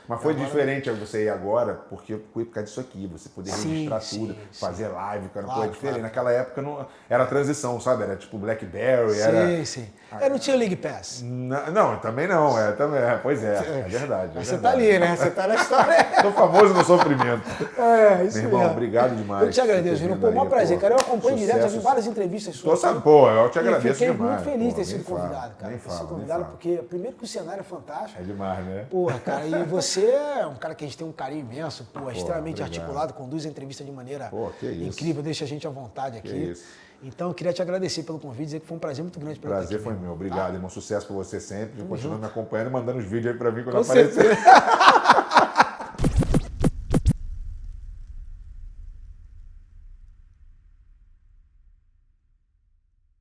Mas foi diferente você ir agora, porque foi por causa disso aqui. Você poder registrar tudo, fazer live, cara, coisa diferente. Naquela época não era transição, sabe? Era tipo BlackBerry. Sim. Eu não tinha League Pass. Não, também não. Pois é verdade. Você tá ali, né? Você tá na história. Tô famoso no sofrimento. Isso Meu irmão, mesmo. obrigado demais. Eu te agradeço, Júnior. Pô, maior prazer, cara. Eu acompanho direto, já vi várias entrevistas suas. Eu te agradeço fiquei demais. muito feliz de ter sido convidado, cara. Nem Ter sido fala, convidado porque, primeiro, que o cenário é fantástico. É demais, né? Porra, cara, e você é um cara que a gente tem um carinho imenso, extremamente obrigado. articulado, conduz a entrevista de maneira que isso. incrível, deixa a gente à vontade aqui. Que isso. Então, eu queria te agradecer pelo convite, dizer que foi um prazer muito grande pra eu estar Prazer aqui, foi meu. Obrigado, irmão. Sucesso pra você sempre. Continua me acompanhando e mandando os vídeos aí pra mim quando Com aparecer. certeza.